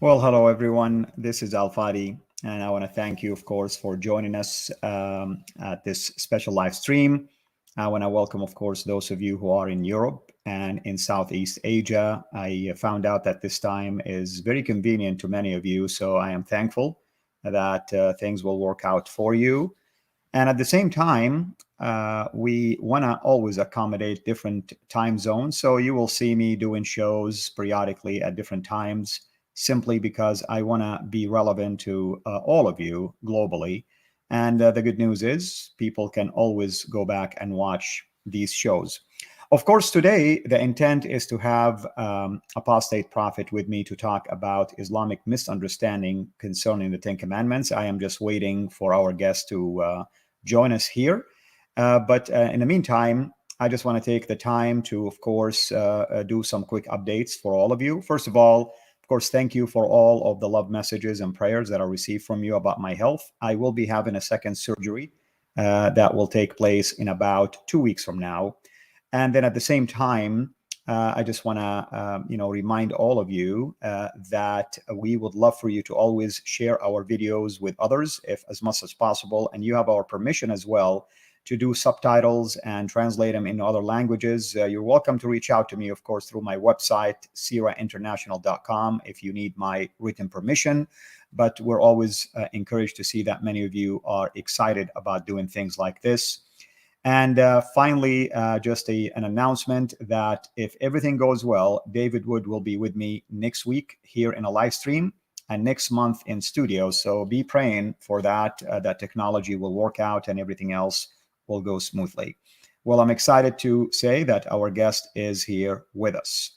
Well, hello everyone. This is Fadi, and I want to thank you, of course, for joining us at this special live stream. I want to welcome, of course, those of you who are in Europe and in Southeast Asia. I found out that this time is very convenient to many of you, so I am thankful that things will work out for you. And at the same time, we want to always accommodate different time zones. So you will see me doing shows periodically at different times simply because I want to be relevant to all of you globally. And the good news is people can always go back and watch these shows. Of course, today the intent is to have Apostate Prophet with me to talk about Islamic misunderstanding concerning the Ten Commandments. I am just waiting for our guest to join us here. But in the meantime, I just want to take the time to, of course, do some quick updates for all of you. First of all, of course, thank you for all of the love messages and prayers that I received from you about my health. I will be having a second surgery that will take place in about 2 weeks from now. And then at the same time, I just want to, remind all of you that we would love for you to always share our videos with others, if as much as possible. And you have our permission as well to do subtitles and translate them in other languages. You're welcome to reach out to me, of course, through my website, CIRAinternational.com, if you need my written permission. But we're always encouraged to see that many of you are excited about doing things like this. And finally, just an announcement that if everything goes well, David Wood will be with me next week here in a live stream and next month in studio. So be praying for that, that technology will work out and everything else will go smoothly. Well, I'm excited to say that our guest is here with us.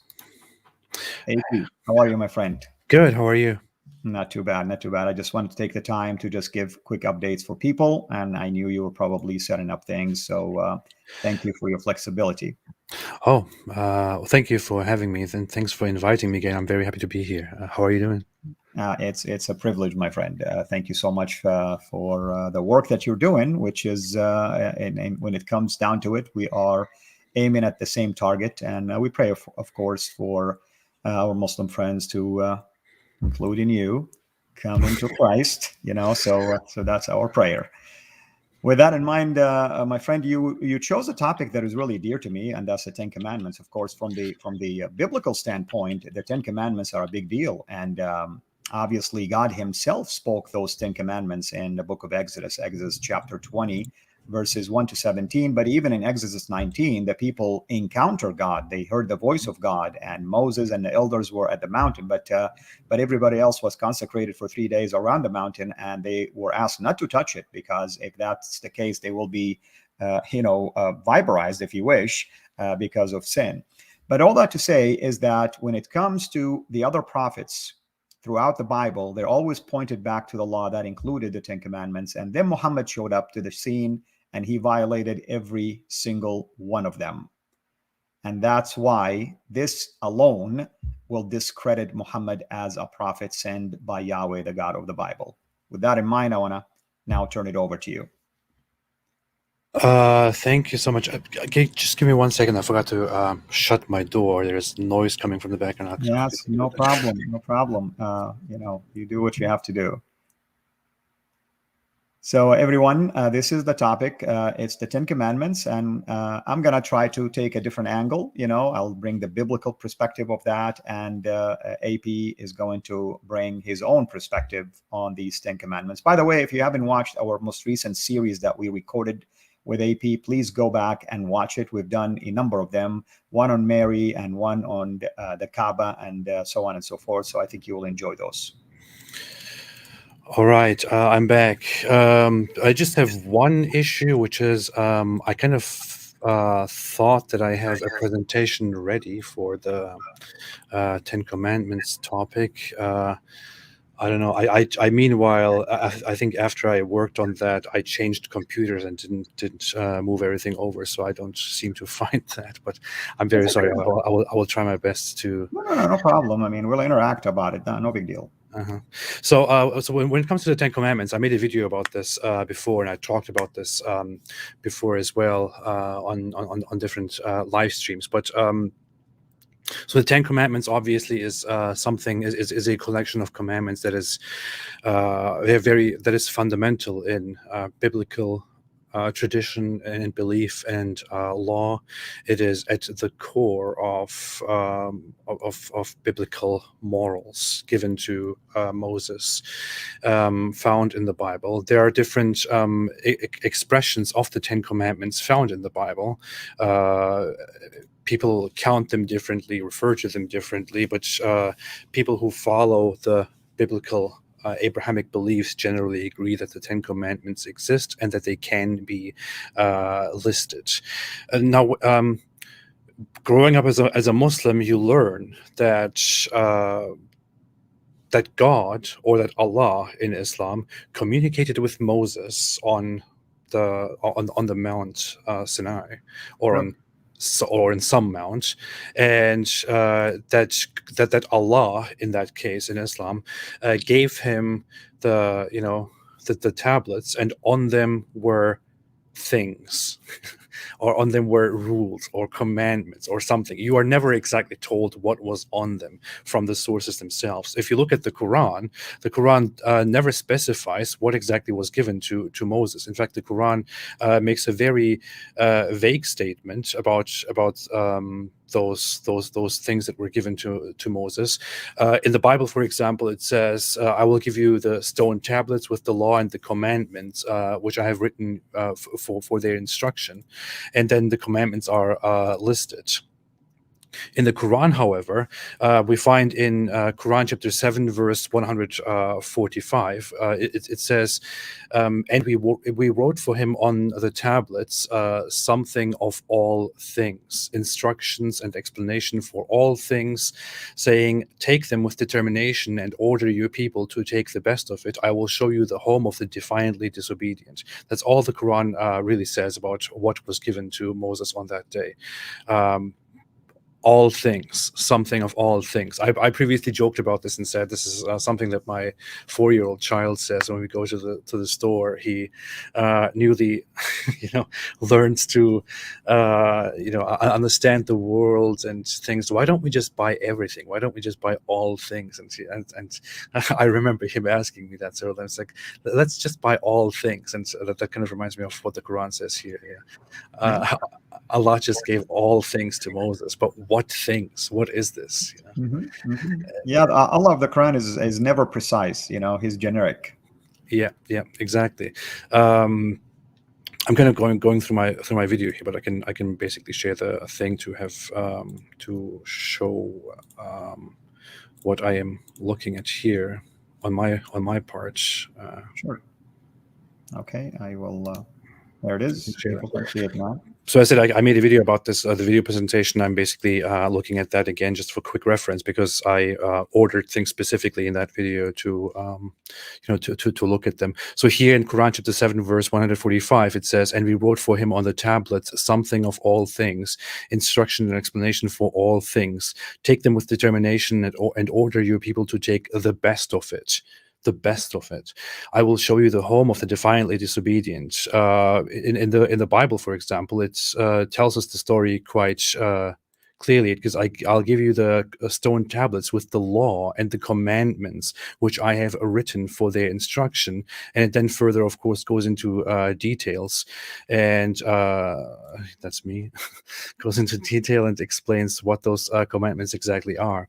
AP, how are you, my friend? Good. How are you? Not too bad, not too bad. I just wanted to take the time to just give quick updates for people, and I knew you were probably setting up things, so thank you for your flexibility. Oh, thank you for having me, and thanks for inviting me again. I'm very happy to be here. How are you doing? It's a privilege, my friend. Thank you so much for the work that you're doing, which is, and when it comes down to it, we are aiming at the same target, and we pray, of course, for our Muslim friends to, including you, come into Christ. So that's our prayer. With that in mind, my friend, you chose a topic that is really dear to me, and that's the Ten Commandments. Of course, from the biblical standpoint, the Ten Commandments are a big deal, and obviously, God Himself spoke those Ten Commandments in the book of Exodus, Exodus chapter 20, verses 1 to 17. But even in Exodus 19, the people encounter God; they heard the voice of God, and Moses and the elders were at the mountain, but everybody else was consecrated for 3 days around the mountain, and they were asked not to touch it, because if that's the case, they will be, viperized, if you wish, because of sin. But all that to say is that when it comes to the other prophets throughout the Bible, they're always pointed back to the law that included the Ten Commandments. And then Muhammad showed up to the scene and he violated every single one of them. And that's why this alone will discredit Muhammad as a prophet sent by Yahweh, the God of the Bible. With that in mind, I want to now turn it over to you. Thank you so much. Okay, just give me 1 second. I forgot to shut my door. There's noise coming from the background. I'll Yes, no problem. No problem. You do what you have to do. So, everyone, this is the topic. It's the Ten Commandments, and I'm going to try to take a different angle. I'll bring the biblical perspective of that, and AP is going to bring his own perspective on these Ten Commandments. By the way, if you haven't watched our most recent series that we recorded with AP, please go back and watch it. We've done a number of them, one on Mary and one on the Kaaba, and so on and so forth. So I think you will enjoy those. All right, I'm back. I just have one issue, which is I kind of thought that I have a presentation ready for the Ten Commandments topic. I don't know. I meanwhile, I think after I worked on that, I changed computers and didn't move everything over, so I don't seem to find that. But I'm very That's sorry. okay. I will try my best to. No problem. I mean, we'll interact about it. No big deal. Uh-huh. So when it comes to the Ten Commandments, I made a video about this before, and I talked about this before as well on different live streams. But So the Ten Commandments obviously is is a collection of commandments that is that is fundamental in biblical tradition and belief and law. It is at the core of biblical morals given to Moses, found in the Bible. There are different expressions of the Ten Commandments found in the Bible. People count them differently, refer to them differently, but people who follow the biblical Abrahamic beliefs generally agree that the Ten Commandments exist and that they can be listed. Now, growing up as a Muslim, you learn that that God, or that Allah in Islam, communicated with Moses on the Mount Sinai, or on or in some mount, and that Allah, in that case in Islam, gave him the tablets, and on them were things, or on them were rules or commandments or something. You are never exactly told what was on them from the sources themselves. If you look at the Quran never specifies what exactly was given to Moses. In fact, the Quran makes a very vague statement about those things that were given to Moses. In the Bible, for example, it says, "I will give you the stone tablets with the law and the commandments, which I have written for their instruction," and then the commandments are listed. In the Quran, however, we find in Quran chapter 7, verse 145, it says, "And we wrote for him on the tablets something of all things, instructions and explanation for all things, saying, take them with determination and order your people to take the best of it. I will show you the home of the defiantly disobedient." That's all the Quran really says about what was given to Moses on that day. All things, something of all things. I previously joked about this and said this is something that my 4-year-old child says when we go to the store. He newly, learns to, understand the world and things. Why don't we just buy everything? Why don't we just buy all things? And I remember him asking me that. So I was like, let's just buy all things. And so that kind of reminds me of what the Quran says here. Yeah. Allah just gave all things to Moses, but what things? What is this? Yeah, Allah of the Quran is never precise. He's generic. Yeah, exactly. I'm kind of going through my video here, but I can basically share the thing to have to show what I am looking at here on my part. Sure. Okay, I will. There it is. People can see it now. So I said I made a video about this, the video presentation. I'm basically looking at that again just for quick reference, because I ordered things specifically in that video to look at them. So here in Quran chapter 7, verse 145, it says, "And we wrote for him on the tablets something of all things, instruction and explanation for all things. Take them with determination and order your people to take the best of it." The best of it. "I will show you the home of the defiantly disobedient." In the Bible, for example, it tells us the story quite clearly, because I'll give you the stone tablets with the law and the commandments which I have written for their instruction. And it then further, of course, goes into details, and that's me, goes into detail and explains what those commandments exactly are.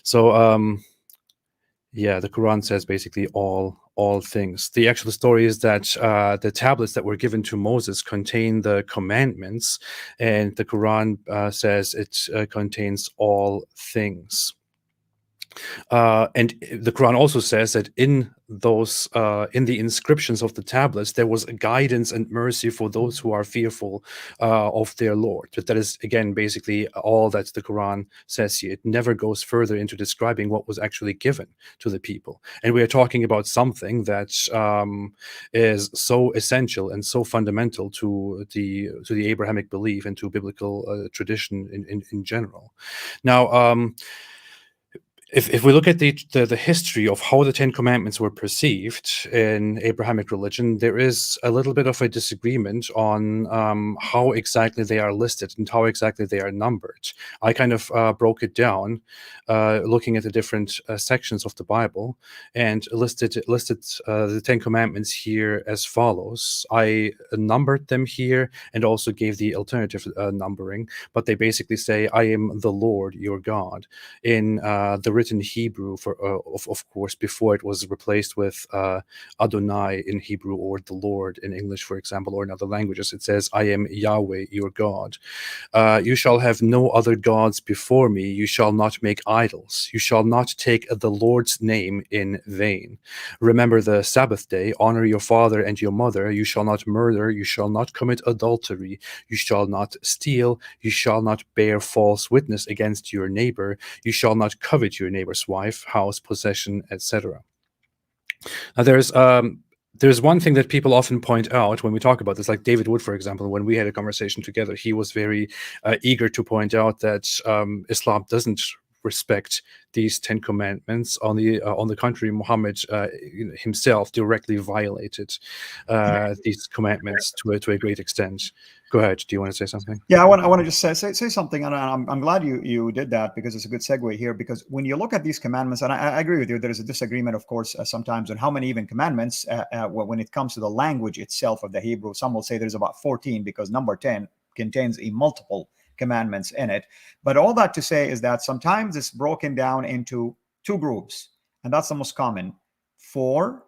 So yeah, the Quran says basically all things. The actual story is that the tablets that were given to Moses contain the commandments, and the Quran says it contains all things. And the Quran also says that in those in the inscriptions of the tablets, there was guidance and mercy for those who are fearful of their Lord. But that is, again, basically all that the Quran says here. It never goes further into describing what was actually given to the people. And we are talking about something that is so essential and so fundamental to the Abrahamic belief and to biblical tradition in general. Now, if we look at the history of how the Ten Commandments were perceived in Abrahamic religion, there is a little bit of a disagreement on how exactly they are listed and how exactly they are numbered. I kind of broke it down, looking at the different sections of the Bible, and listed the Ten Commandments here as follows. I numbered them here and also gave the alternative numbering, but they basically say, "I am the Lord your God." In the written Hebrew, of course, before it was replaced with Adonai in Hebrew, or the Lord in English, for example, or in other languages, it says, "I am Yahweh your God. You shall have no other gods before me. You shall not make idols. You shall not take the Lord's name in vain. Remember the Sabbath day. Honor your father and your mother. You shall not murder. You shall not commit adultery. You shall not steal. You shall not bear false witness against your neighbor. You shall not covet your neighbor's wife, house, possession, etc." Now, there's one thing that people often point out when we talk about this, like David Wood, for example. When we had a conversation together, he was very eager to point out that Islam doesn't respect these 10 commandments. On the contrary, Muhammad himself directly violated these commandments to a great extent. Go ahead. Do you want to say something? Yeah, I want to just say something, and I'm glad you did that, because it's a good segue here. Because when you look at these commandments, and I agree with you, there is a disagreement, of course, sometimes on how many even commandments when it comes to the language itself of the Hebrew. Some will say there's about 14, because number 10 contains a multiple commandments in it. But all that to say is that sometimes it's broken down into two groups, and that's the most common: 4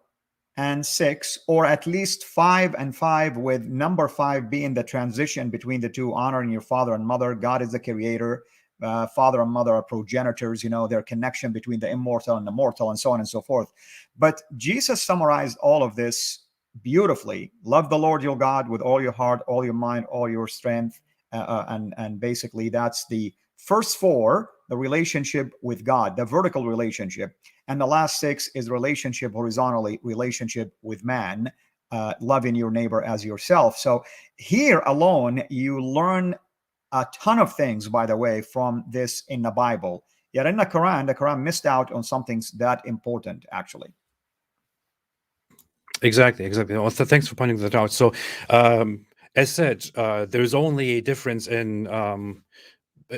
and 6, or at least 5 and 5, with number 5 being the transition between the two: honoring your father and mother. God is the creator. Father and mother are progenitors, their connection between the immortal and the mortal, and so on and so forth. But Jesus summarized all of this beautifully. Love the Lord your God with all your heart, all your mind, all your strength. And basically that's the first 4, the relationship with God, the vertical relationship. And the last 6 is relationship horizontally, relationship with man, loving your neighbor as yourself. So here alone, you learn a ton of things, by the way, from this in the Bible. Yet in the Quran missed out on something that important, actually. Exactly. Well, thanks for pointing that out. So, as said, there's only a difference in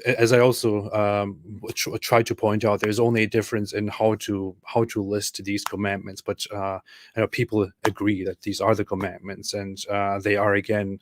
as I also try to point out, there's only a difference in how to list these commandments, but people agree that these are the commandments, and they are again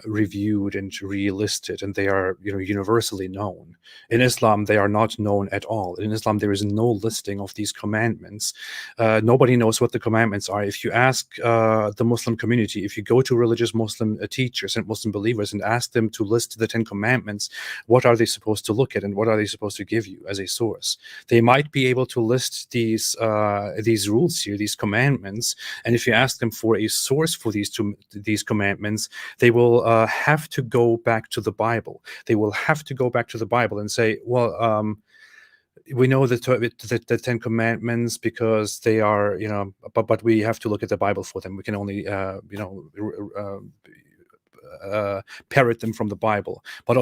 reviewed and relisted, and they are universally known. In Islam, they are not known at all. In Islam, there is no listing of these commandments. Nobody knows what the commandments are. If you ask the Muslim community, if you go to religious Muslim teachers and Muslim believers and ask them to list the 10 commandments, what are they supposed to look at, and what are they supposed to give you as a source? They might be able to list these rules here, these commandments, and if you ask them for a source for these commandments, they will have to go back to the Bible. They will have to go back to the Bible and say, well, we know the 10 commandments because they are, but we have to look at the Bible for them. We can only, parrot them from the Bible. But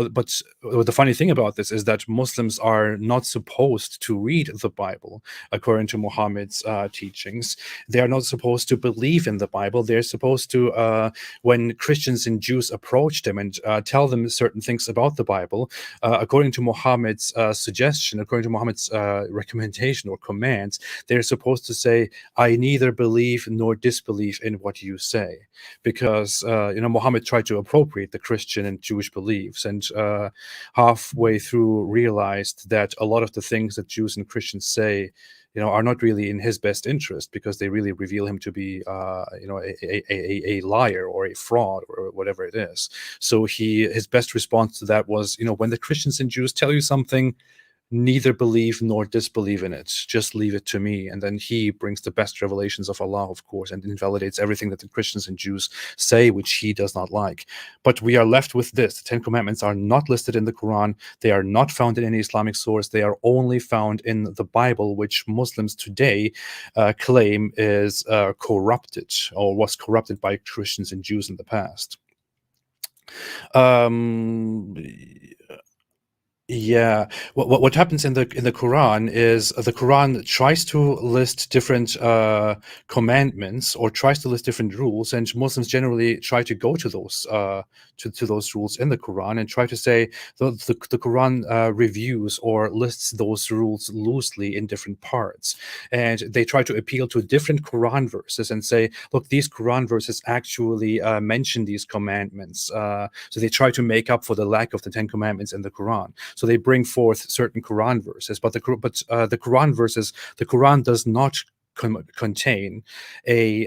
the funny thing about this is that Muslims are not supposed to read the Bible according to Muhammad's teachings. They are not supposed to believe in the Bible. They're supposed to, when Christians and Jews approach them and tell them certain things about the Bible, according to Muhammad's suggestion, according to Muhammad's recommendation or commands, they're supposed to say, "I neither believe nor disbelieve in what you say," because Muhammad tried to appropriate the Christian and Jewish beliefs, and halfway through realized that a lot of the things that Jews and Christians say are not really in his best interest, because they really reveal him to be a liar or a fraud or whatever it is. So his best response to that was, when the Christians and Jews tell you something, neither believe nor disbelieve in it. Just leave it to me. And then he brings the best revelations of Allah, of course, and invalidates everything that the Christians and Jews say, which he does not like. But we are left with this. The 10 Commandments are not listed in the Quran. They are not found in any Islamic source. They are only found in the Bible, which Muslims today claim is corrupted, or was corrupted by Christians and Jews in the past. Yeah, what happens in the Quran is the Quran tries to list different commandments or tries to list different rules, and Muslims generally try to go to those to those rules in the Quran and try to say the Quran reviews or lists those rules loosely in different parts, and they try to appeal to different Quran verses and say, look, these Quran verses actually mention these commandments, so they try to make up for the lack of the Ten Commandments in the Quran. So they bring forth certain Quran verses, but the Quran verses, the Quran does not contain a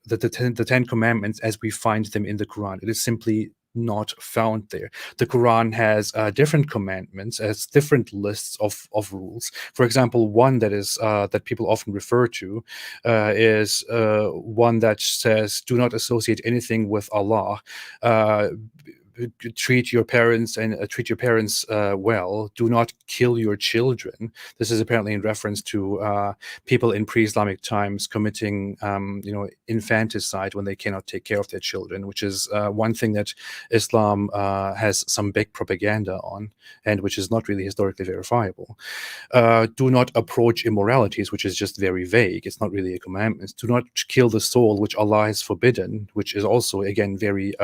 the Ten Commandments as we find them in the Quran. It is simply not found there. The Quran has different commandments, as different lists of rules. For example, one that is that people often refer to is one that says, "Do not associate anything with Allah." Treat your parents and treat your parents well. Do not kill your children. This is apparently in reference to people in pre-Islamic times committing, infanticide when they cannot take care of their children, which is one thing that Islam has some big propaganda on, and which is not really historically verifiable. Do not approach immoralities, which is just very vague. It's not really a commandment. Do not kill the soul, which Allah has forbidden, which is also, again, very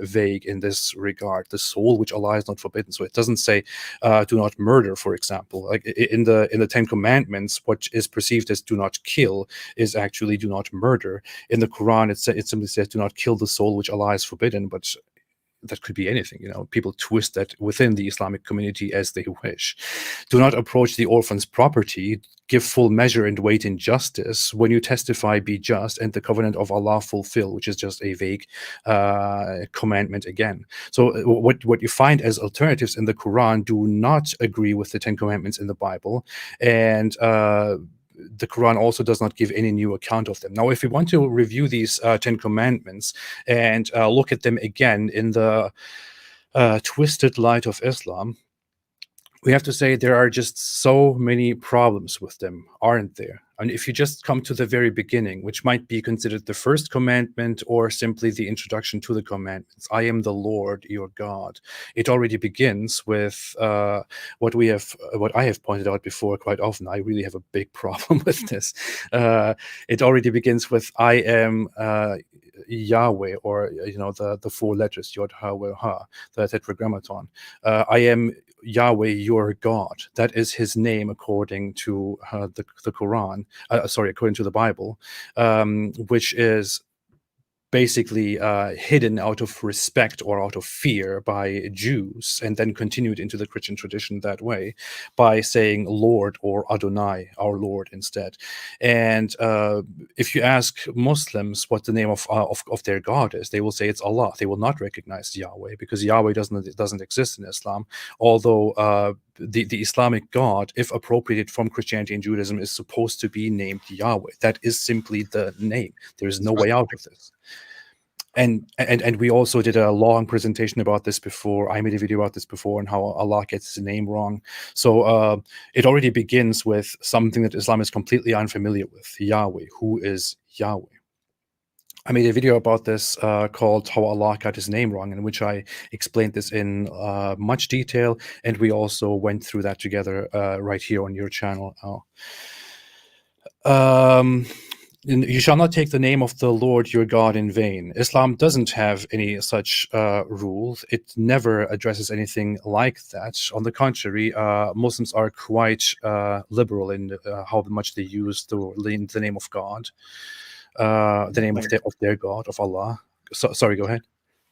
vague in this regard. The soul, which Allah has not forbidden. So it doesn't say do not murder, for example. Like in the Ten Commandments, what is perceived as do not kill is actually do not murder. In the Quran, it simply says do not kill the soul, which Allah has forbidden, but that could be anything. People twist that within the Islamic community as they wish. Do not approach the orphan's property. Give full measure and weight in justice. When you testify, be just, and the covenant of Allah fulfill, which is just a vague commandment again. So what you find as alternatives in the Quran do not agree with the Ten Commandments in the Bible, and the Quran also does not give any new account of them. Now, if we want to review these Ten Commandments and look at them again in the twisted light of Islam, we have to say there are just so many problems with them, aren't there? And if you just come to the very beginning, which might be considered the first commandment or simply the introduction to the commandments, I am the Lord your God, it already begins with what I have pointed out before quite often. I really have a big problem with this. It already begins with I am Yahweh, or the four letters Yod Ha Weh Ha, the Tetragrammaton. I am Yahweh your God. That is his name according to the Quran. According to the Bible, which is basically hidden out of respect or out of fear by Jews, and then continued into the Christian tradition that way by saying Lord or Adonai, our Lord, instead. And if you ask Muslims what the name of their God is, they will say it's Allah. They will not recognize Yahweh, because Yahweh doesn't exist in Islam, although the Islamic God, if appropriated from Christianity and Judaism, is supposed to be named Yahweh. That is simply the name. There is no way out of this. And we also did a long presentation about this before. I made a video about this before, and how Allah gets his name wrong. So it already begins with something that Islam is completely unfamiliar with: Yahweh. Who is Yahweh? I made a video about this called How Allah Got His Name Wrong, in which I explained this in much detail, and we also went through that together right here on your channel. You shall not take the name of the Lord your God in vain. Islam doesn't have any such rules. It never addresses anything like that. On the contrary, Muslims are quite liberal in how much they use the name of God, the name of their God, of Allah. Sorry, go ahead.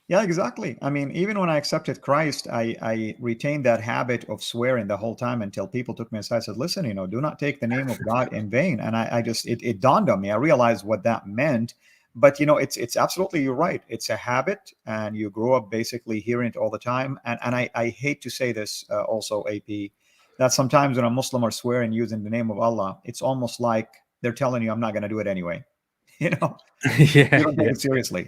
Yeah, exactly. I mean, even when I accepted Christ, I retained that habit of swearing the whole time until people took me aside and said, listen, do not take the name of God in vain. And it dawned on me. I realized what that meant. But, it's absolutely, you're right. It's a habit, and you grow up basically hearing it all the time. And I hate to say this also, AP, that sometimes when a Muslim are swearing using the name of Allah, it's almost like they're telling you, I'm not going to do it anyway. Yeah, You don't take yeah. it seriously,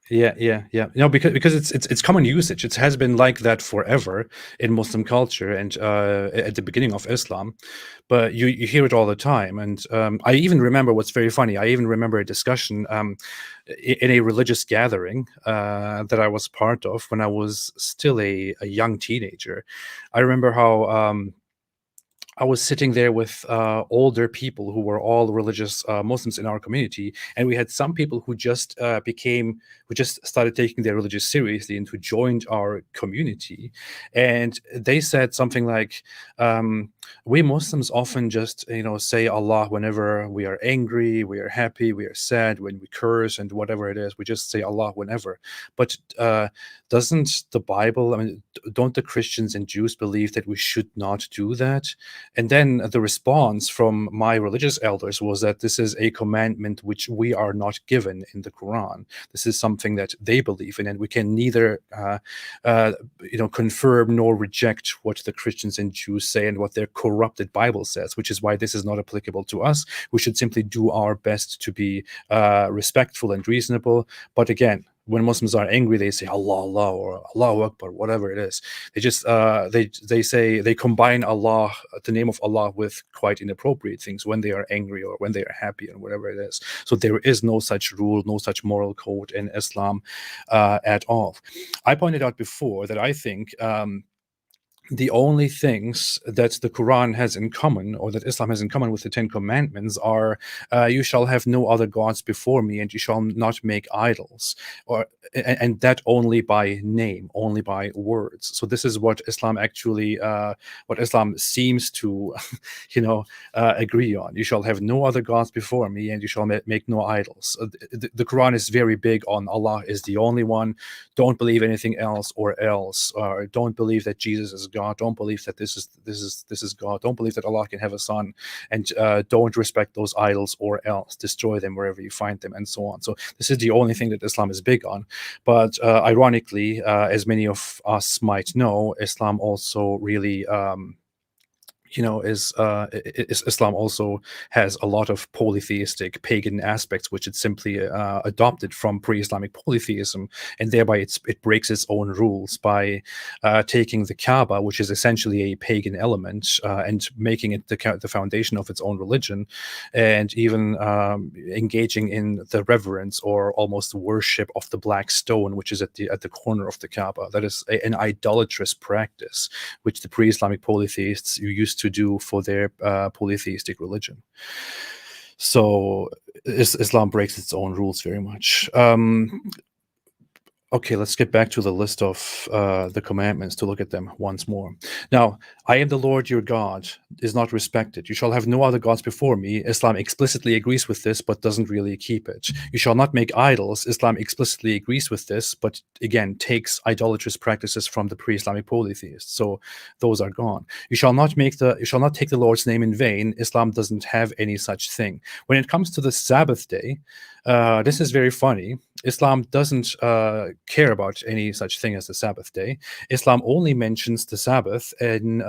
Yeah. Because it's common usage. It has been like that forever in Muslim culture and at the beginning of Islam, but you hear it all the time. And I even remember what's very funny. I even remember a discussion in a religious gathering that I was part of when I was still a young teenager. I remember how I was sitting there with older people who were all religious Muslims in our community, and we had some people who who just started taking their religious seriously and who joined our community, and they said something like, "We Muslims often just say Allah whenever we are angry, we are happy, we are sad, when we curse, and whatever it is, we just say Allah whenever." But doesn't the Bible? I mean, don't the Christians and Jews believe that we should not do that? And then the response from my religious elders was that this is a commandment which we are not given in the Quran. This is something that they believe in, and we can neither, confirm nor reject what the Christians and Jews say and what their corrupted Bible says. Which is why this is not applicable to us. We should simply do our best to be respectful and reasonable. But again, when Muslims are angry, they say Allah, Allah, or Allahu Akbar, whatever it is. They just they combine Allah, the name of Allah, with quite inappropriate things when they are angry or when they are happy and whatever it is. So there is no such rule, no such moral code in Islam at all. I pointed out before that I think the only things that the Quran has in common, or that Islam has in common with the Ten Commandments, are you shall have no other gods before me, and you shall not make idols, and that only by name, only by words. So this is what Islam actually, what Islam seems to, agree on. You shall have no other gods before me, and you shall make no idols. The Quran is very big on Allah is the only one. Don't believe anything else, or don't believe that Jesus is God. Don't believe that this is God. Don't believe that Allah can have a son, and don't respect those idols, or else destroy them wherever you find them, and so on. So this is the only thing that Islam is big on. But ironically, as many of us might know, Islam also really Islam also has a lot of polytheistic pagan aspects, which it simply adopted from pre-Islamic polytheism, and thereby it breaks its own rules by taking the Kaaba, which is essentially a pagan element, and making it the foundation of its own religion, and even engaging in the reverence or almost worship of the black stone, which is at the corner of the Kaaba. That is an idolatrous practice, which the pre-Islamic polytheists used to do for their polytheistic religion. So Islam breaks its own rules very much. Okay, let's get back to the list of the commandments to look at them once more. Now, I am the Lord your God is not respected. You shall have no other gods before me. Islam explicitly agrees with this, but doesn't really keep it. You shall not make idols. Islam explicitly agrees with this, but again, takes idolatrous practices from the pre-Islamic polytheists. So those are gone. You shall not take the Lord's name in vain. Islam doesn't have any such thing. When it comes to the Sabbath day, this is very funny. Islam doesn't care about any such thing as the Sabbath day. Islam only mentions the Sabbath in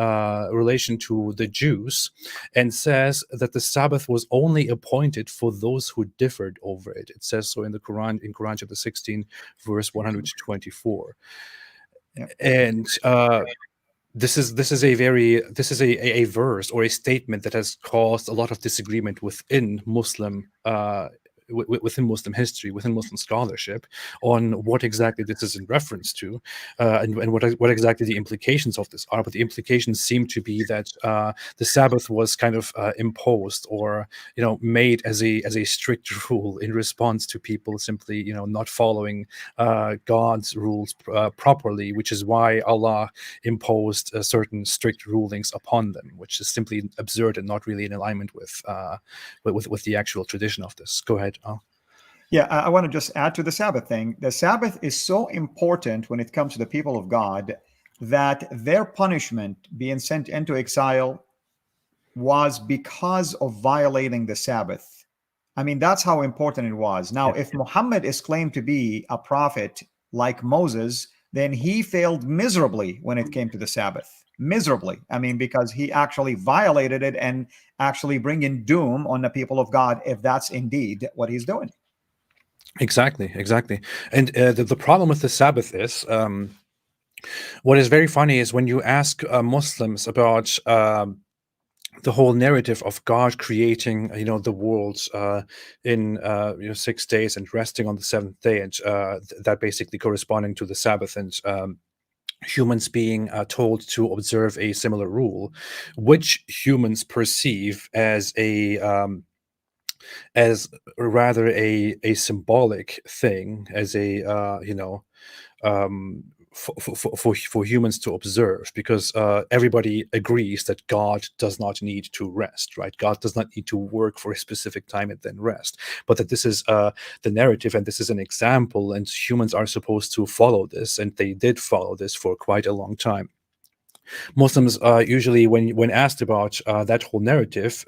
relation to the Jews, and says that the Sabbath was only appointed for those who differed over it. It says so in the Quran, in Quran chapter 16, verse 124. Yeah. And this is a verse or a statement that has caused a lot of disagreement within Muslim within Muslim history, within Muslim scholarship, on what exactly this is in reference to, and what exactly the implications of this are. But the implications seem to be that the Sabbath was kind of imposed, or made as a strict rule in response to people simply not following God's rules properly, which is why Allah imposed certain strict rulings upon them, which is simply absurd and not really in alignment with the actual tradition of this. Go ahead. Yeah, I want to just add to the Sabbath thing. The Sabbath is so important when it comes to the people of God that their punishment, being sent into exile, was because of violating the Sabbath. I mean, that's how important it was. Now, if Muhammad is claimed to be a prophet like Moses, then he failed miserably when it came to the Sabbath. Miserably. I mean, because he actually violated it and actually bringing doom on the people of God, if that's indeed what he's doing. Exactly, exactly. And the problem with the Sabbath is, what is very funny is when you ask Muslims about the whole narrative of God creating, the world in 6 days and resting on the seventh day, and that basically corresponding to the Sabbath, and humans being told to observe a similar rule, which humans perceive as rather a symbolic thing, as a um, for humans to observe, because everybody agrees that God does not need to rest, right? God does not need to work for a specific time and then rest, but that this is the narrative, and this is an example, and humans are supposed to follow this, and they did follow this for quite a long time. Muslims usually, when asked about that whole narrative,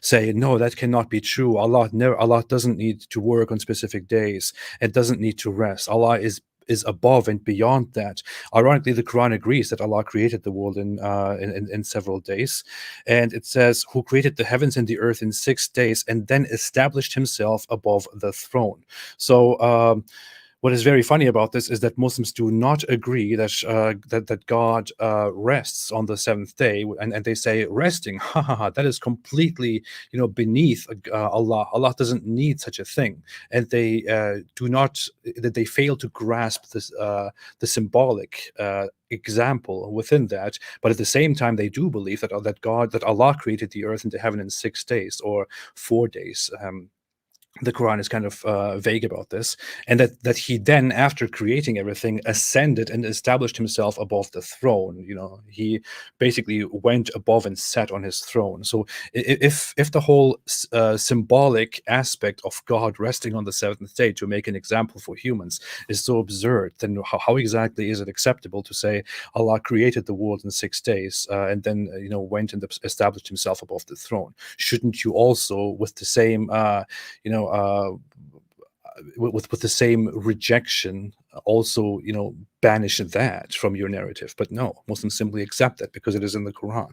say, no, that cannot be true. Allah doesn't need to work on specific days. It doesn't need to rest. Allah is above and beyond that. Ironically, the Quran agrees that Allah created the world in several days, and it says, "Who created the heavens and the earth in 6 days, and then established Himself above the throne." So. What is very funny about this is that Muslims do not agree that God rests on the seventh day, and they say resting, that is completely beneath Allah. Allah doesn't need such a thing, and they do not that they fail to grasp this the symbolic example within that. But at the same time, they do believe that Allah created the earth and the heaven in 6 days or 4 days. The Quran is kind of vague about this, and that he then, after creating everything, ascended and established himself above the throne. He basically went above and sat on his throne. So if the whole symbolic aspect of God resting on the seventh day to make an example for humans is so absurd, then how exactly is it acceptable to say Allah created the world in 6 days and then went and established himself above the throne? Shouldn't you also, with the same with the same rejection, also banish that from your narrative? But no, Muslims simply accept that because it is in the Quran.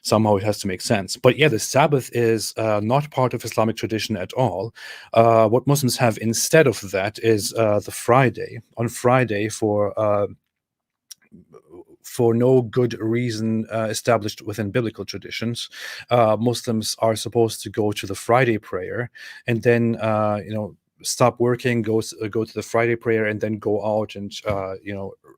Somehow it has to make sense. But yeah, the Sabbath is not part of Islamic tradition at all. What Muslims have instead of that is the Friday. On Friday, for no good reason established within biblical traditions, Muslims are supposed to go to the Friday prayer, and then stop working, go to the Friday prayer, and then go out and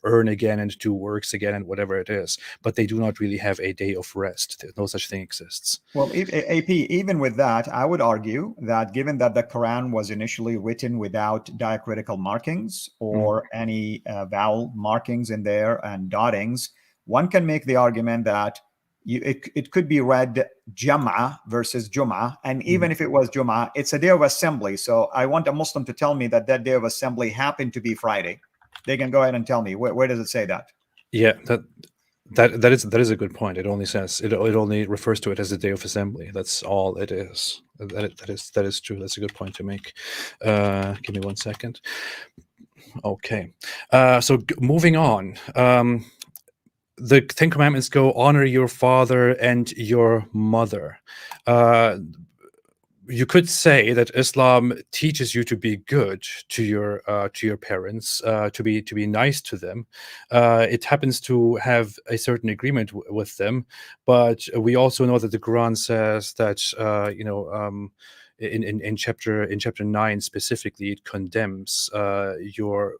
earn again and do works again and whatever it is. But they do not really have a day of rest. No such thing exists. Well, AP, even with that, I would argue that given that the Quran was initially written without diacritical markings or any vowel markings in there and dottings, one can make the argument that it could be read Jam'ah versus Jum'ah. And even if it was Jum'ah, it's a day of assembly. So I want a Muslim to tell me that day of assembly happened to be Friday. They can go ahead and tell me, where does it say that? Yeah, that is a good point. It only says it only refers to it as a day of assembly. That's all it is. That is true. That's a good point to make. Give me 1 second. Okay, so moving on. The Ten Commandments go: honor your father and your mother. You could say that Islam teaches you to be good to your parents, to be nice to them. It happens to have a certain agreement with them, but we also know that the Quran says that in chapter 9 specifically, it condemns your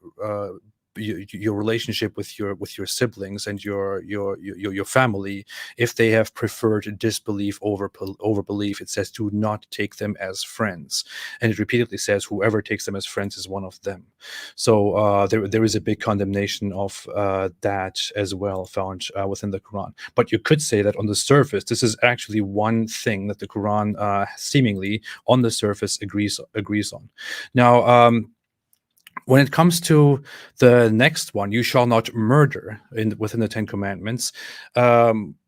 relationship with your siblings and your family if they have preferred disbelief over belief. It says, do not take them as friends, and it repeatedly says, whoever takes them as friends is one of them. So there is a big condemnation of that as well found within the Quran. But you could say that on the surface, this is actually one thing that the Quran seemingly on the surface agrees on. Now, when it comes to the next one, you shall not murder within the Ten Commandments,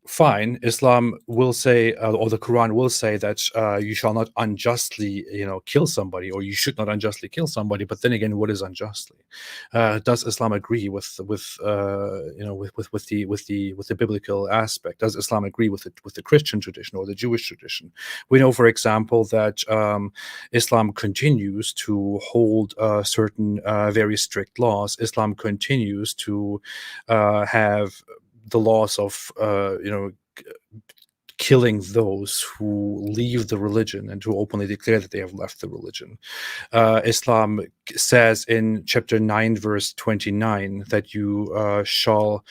fine, Islam will say, or the Quran will say that you shall not unjustly, kill somebody, or you should not unjustly kill somebody. But then again, what is unjustly? Does Islam agree with the biblical aspect? Does Islam agree with the Christian tradition or the Jewish tradition? We know, for example, that Islam continues to hold certain very strict laws. Islam continues to have the laws of killing those who leave the religion and who openly declare that they have left the religion. Islam says in chapter 9 verse 29 that you shall,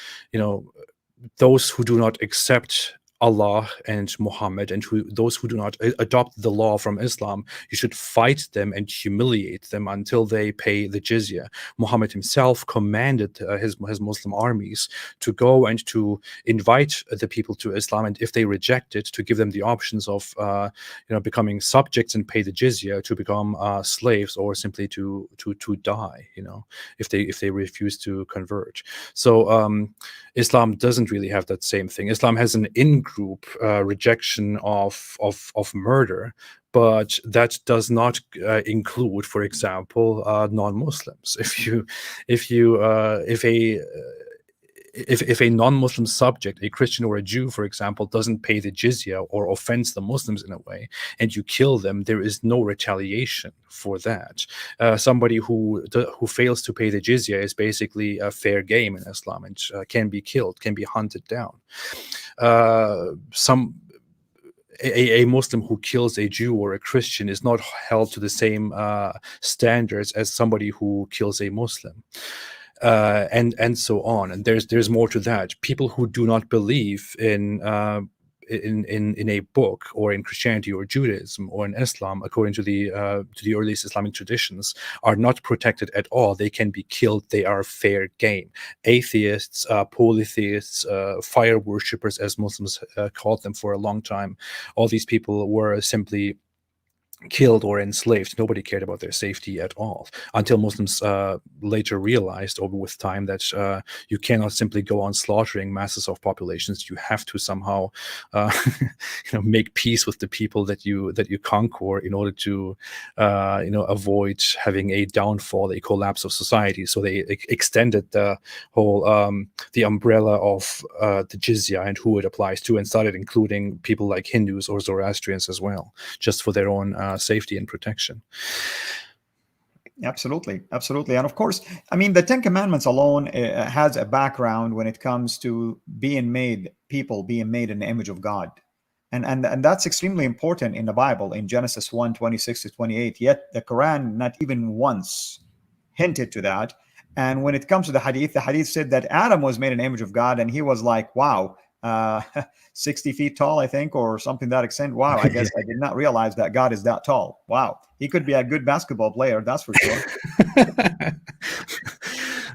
those who do not accept Allah and Muhammad, and those who do not adopt the law from Islam, you should fight them and humiliate them until they pay the jizya. Muhammad himself commanded his Muslim armies to go and to invite the people to Islam, and if they reject it, to give them the options of becoming subjects and pay the jizya, to become slaves, or simply to die, if they refuse to convert. So Islam doesn't really have that same thing. Islam has an in-group rejection of murder, but that does not include, for example, non-Muslims. If a non-Muslim subject, a Christian or a Jew, for example, doesn't pay the jizya or offends the Muslims in a way, and you kill them, there is no retaliation for that. Somebody who fails to pay the jizya is basically a fair game in Islam, and can be killed, can be hunted down. A Muslim who kills a Jew or a Christian is not held to the same standards as somebody who kills a Muslim. And so on, and there's more to that. People who do not believe in a book, or in Christianity or Judaism or in Islam, according to the earliest Islamic traditions, are not protected at all. They can be killed. They are fair game. Atheists, polytheists, fire worshippers, as Muslims called them for a long time, all these people were simply killed or enslaved. Nobody cared about their safety at all, until Muslims later realized over with time that you cannot simply go on slaughtering masses of populations. You have to somehow make peace with the people that you conquer, in order to avoid having a downfall, a collapse of society. So they extended the whole the umbrella of the jizya and who it applies to, and started including people like Hindus or Zoroastrians as well, just for their own safety and protection. Absolutely. And of course, I mean, the Ten Commandments alone has a background when it comes to people being made in the image of God. And that's extremely important in the Bible, in Genesis 1:26-28. Yet the Quran not even once hinted to that. And when it comes to the hadith said that Adam was made in the image of God, and he was like, wow, 60 feet tall, I think, or something to that extent. Wow, I guess I did not realize that God is that tall. Wow, he could be a good basketball player, that's for sure.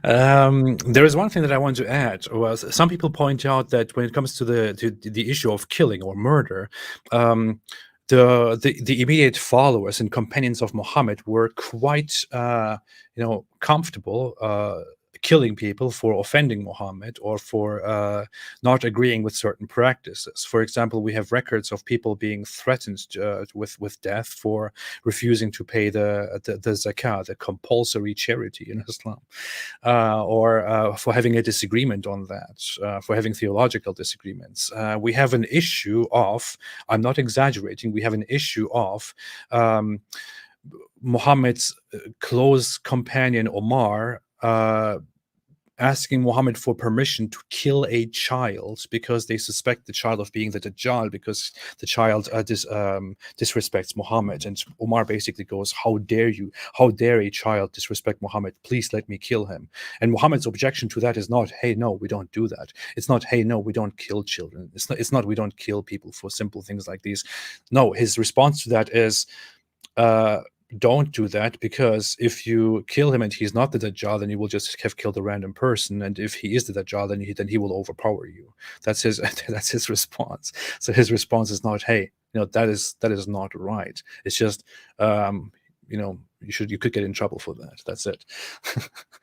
There is one thing that I want to add. Well, some people point out that when it comes to the issue of killing or murder, the immediate followers and companions of Muhammad were quite comfortable killing people for offending Muhammad, or for not agreeing with certain practices. For example, we have records of people being threatened with death for refusing to pay the zakah, the compulsory charity in Islam, or for having a disagreement on that, for having theological disagreements. We have an issue of, I'm not exaggerating, we have an issue of Muhammad's close companion Omar asking Muhammad for permission to kill a child because they suspect the child of being the Dajjal, because the child disrespects Muhammad. And Omar basically goes, how dare you? How dare a child disrespect Muhammad? Please let me kill him. And Muhammad's objection to that is not, hey, no, we don't do that. It's not, hey, no, we don't kill children. It's not we don't kill people for simple things like these. No, his response to that is, don't do that, because if you kill him and he's not the Dajjal, then you will just have killed a random person, and if he is the Dajjal, then he will overpower you. That's his response. So his response is not, hey, that is not right. It's just you could get in trouble for that. That's it.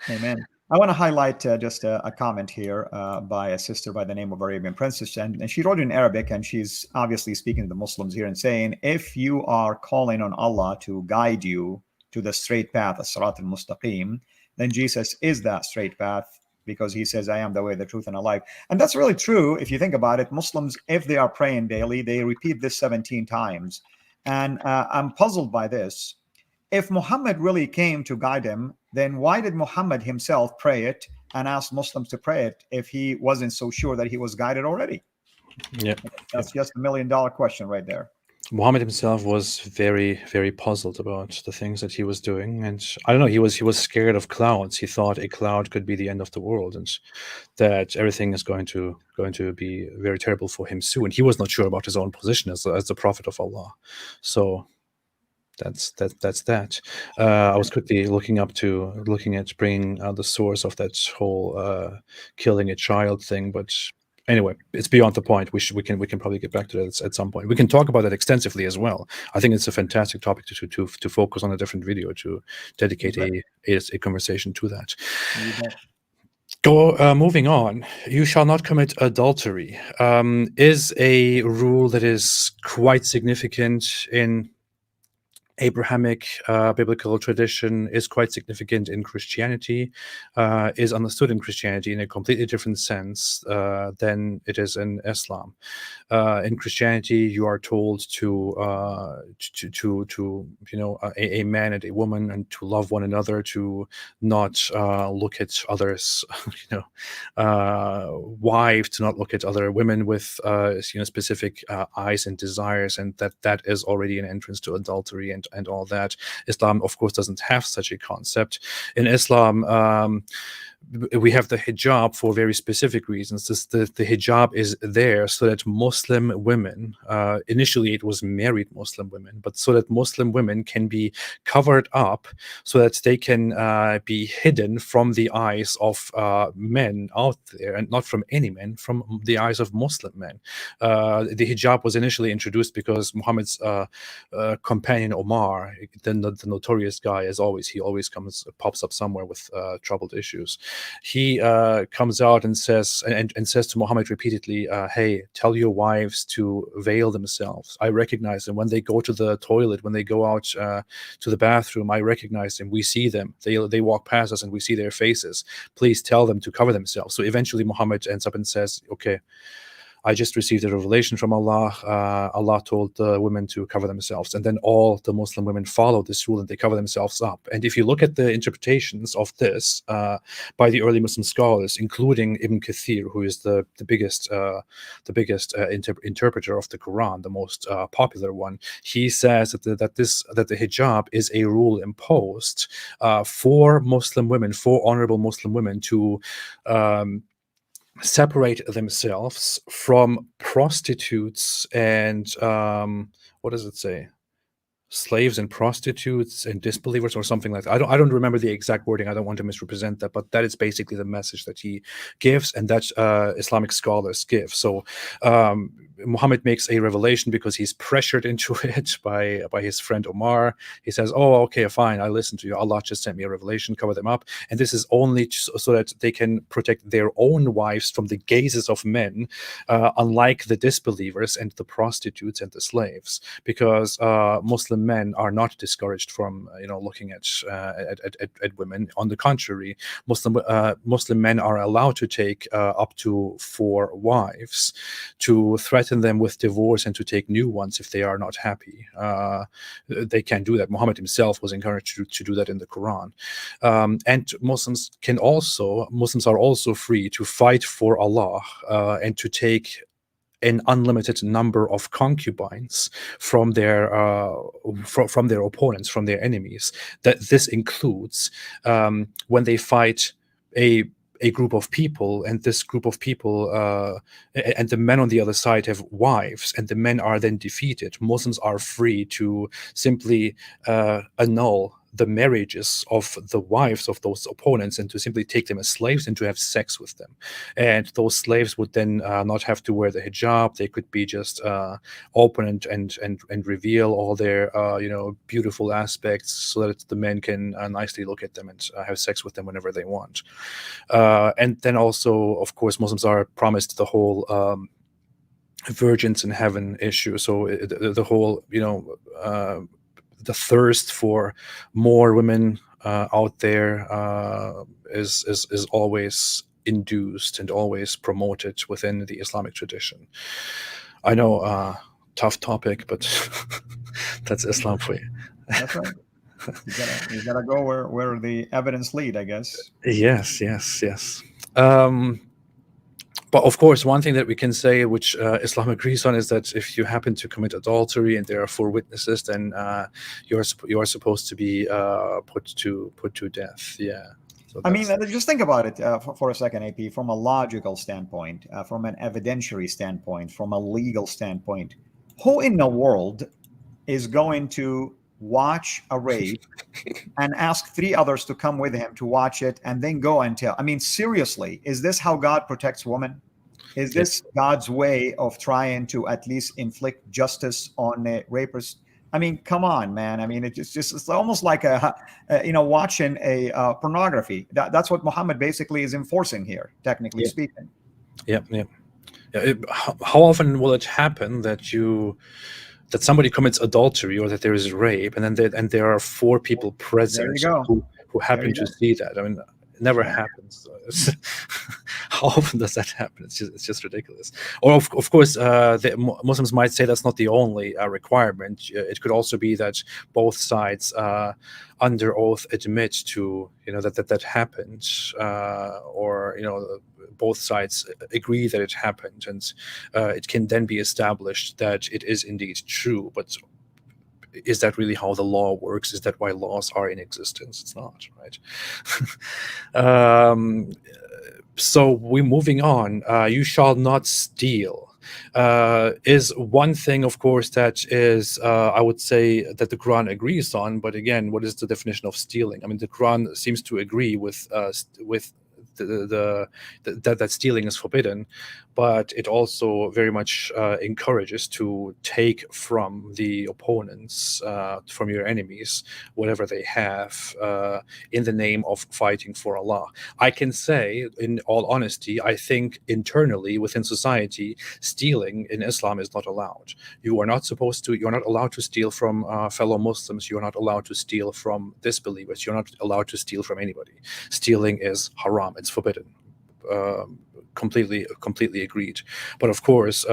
Amen. I want to highlight just a comment here by a sister by the name of Arabian Princess, and she wrote in Arabic, and she's obviously speaking to the Muslims here and saying, if you are calling on Allah to guide you to the straight path, as-sirat al-mustaqim, then Jesus is that straight path, because he says, I am the way, the truth, and the life. And that's really true. If you think about it, Muslims, if they are praying daily, they repeat this 17 times. And I'm puzzled by this. If Muhammad really came to guide him, then why did Muhammad himself pray it and ask Muslims to pray it if he wasn't so sure that he was guided already? Yeah, that's just $1 million question right there. Muhammad himself was very, very puzzled about the things that he was doing, and I don't know. He was scared of clouds. He thought a cloud could be the end of the world, and that everything is going to be very terrible for him soon. He was not sure about his own position as the prophet of Allah. So that's that. I was quickly looking at bringing the source of that whole killing a child thing, but anyway, it's beyond the point. We can probably get back to that at some point. We can talk about that extensively as well. I think it's a fantastic topic to focus on a different video, to dedicate a conversation to that. Moving on. You shall not commit adultery is a rule that is quite significant in Abrahamic biblical tradition, is quite significant in Christianity, is understood in Christianity in a completely different sense than it is in Islam. In Christianity, you are told to a man and a woman, and to love one another, to not look at others, wives, to not look at other women with specific eyes and desires, and that is already an entrance to adultery and all that. Islam, of course, doesn't have such a concept. In Islam, we have the hijab for very specific reasons. The hijab is there so that Muslim women, initially it was married Muslim women, but so that Muslim women can be covered up, so that they can be hidden from the eyes of men out there, and not from any men, from the eyes of Muslim men. The hijab was initially introduced because Muhammad's companion Omar, the notorious guy, as always, he always pops up somewhere with troubled issues. He comes out and says to Muhammad repeatedly, hey, tell your wives to veil themselves. I recognize them when they go to the toilet, when they go out to the bathroom. I recognize them. We see them. They walk past us and we see their faces. Please tell them to cover themselves. So eventually Muhammad ends up and says, okay, I just received a revelation from Allah. Allah told the women to cover themselves. And then all the Muslim women follow this rule and they cover themselves up. And if you look at the interpretations of this by the early Muslim scholars, including Ibn Kathir, who is the biggest interpreter of the Quran, the most popular one, he says that the hijab is a rule imposed for Muslim women, for honorable Muslim women, to separate themselves from prostitutes and what does it say? Slaves and prostitutes and disbelievers, or something like that. I don't remember the exact wording. I don't want to misrepresent that, but that is basically the message that he gives, and that Islamic scholars give. So Muhammad makes a revelation because he's pressured into it by his friend Omar. He says, oh, okay, fine, I listen to you. Allah just sent me a revelation, cover them up. And this is only so that they can protect their own wives from the gazes of men, unlike the disbelievers and the prostitutes and the slaves, because Muslim men are not discouraged from looking at women. On the contrary, Muslim men are allowed to take up to 4 wives, to threaten them with divorce and to take new ones if they are not happy. They can do that. Muhammad himself was encouraged to do that in the Quran. And Muslims are also free to fight for Allah and to take an unlimited number of concubines from their opponents, from their enemies. That this includes when they fight a group of people, and this group of people and the men on the other side have wives, and the men are then defeated. Muslims are free to simply annul the marriages of the wives of those opponents and to simply take them as slaves and to have sex with them. And those slaves would then not have to wear the hijab. They could be just open and reveal all their beautiful aspects, so that the men can nicely look at them and have sex with them whenever they want. And then also, of course, Muslims are promised the whole virgins in heaven issue. So the whole the thirst for more women out there is always induced and always promoted within the Islamic tradition. I know, tough topic, but that's Islam for you. That's right. You gotta go where the evidence lead, I guess. Yes. But of course, one thing that we can say, which Islam agrees on, is that if you happen to commit adultery and there are 4 witnesses, then you are supposed to be put to death. Yeah. So I mean, just think about it for a second, AP, from a logical standpoint, from an evidentiary standpoint, from a legal standpoint. Who in the world is going to watch a rape and ask 3 others to come with him to watch it and then go and tell? I mean, seriously, is this how God protects women? Is this God's way of trying to at least inflict justice on rapists? I mean, come on, man. I mean, it's almost like watching a pornography. That's what Muhammad basically is enforcing here, technically speaking. Yeah. How often will it happen that somebody commits adultery or that there is rape, and then there are 4 people present who happen to see that? I mean, it never happens. How often does that happen? It's just ridiculous. Or of course, the Muslims might say that's not the only requirement. It could also be that both sides under oath admit to that happened, or both sides agree that it happened, and it can then be established that it is indeed true. But is that really how the law works? Is that why laws are in existence? It's not, right? So we're moving on. You shall not steal is one thing, of course, that is, I would say, that the Quran agrees on. But again, what is the definition of stealing? I mean, the Quran seems to agree with that stealing is forbidden, but it also very much encourages to take from the opponents, from your enemies, whatever they have, in the name of fighting for Allah. I can say, in all honesty, I think internally within society, stealing in Islam is not allowed. You're not allowed to steal from fellow Muslims. You're not allowed to steal from disbelievers. You're not allowed to steal from anybody. Stealing is haram. It's forbidden. Completely agreed. But of course,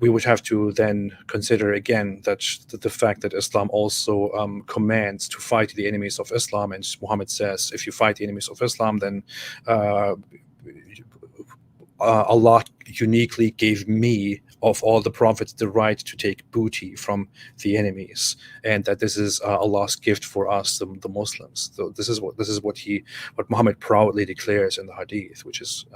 we would have to then consider again that the fact that Islam also commands to fight the enemies of Islam, and Muhammad says, if you fight the enemies of Islam, then Allah uniquely gave me, of all the prophets, the right to take booty from the enemies, and that this is Allah's gift for us, the Muslims. So this is what Muhammad proudly declares in the Hadith, which is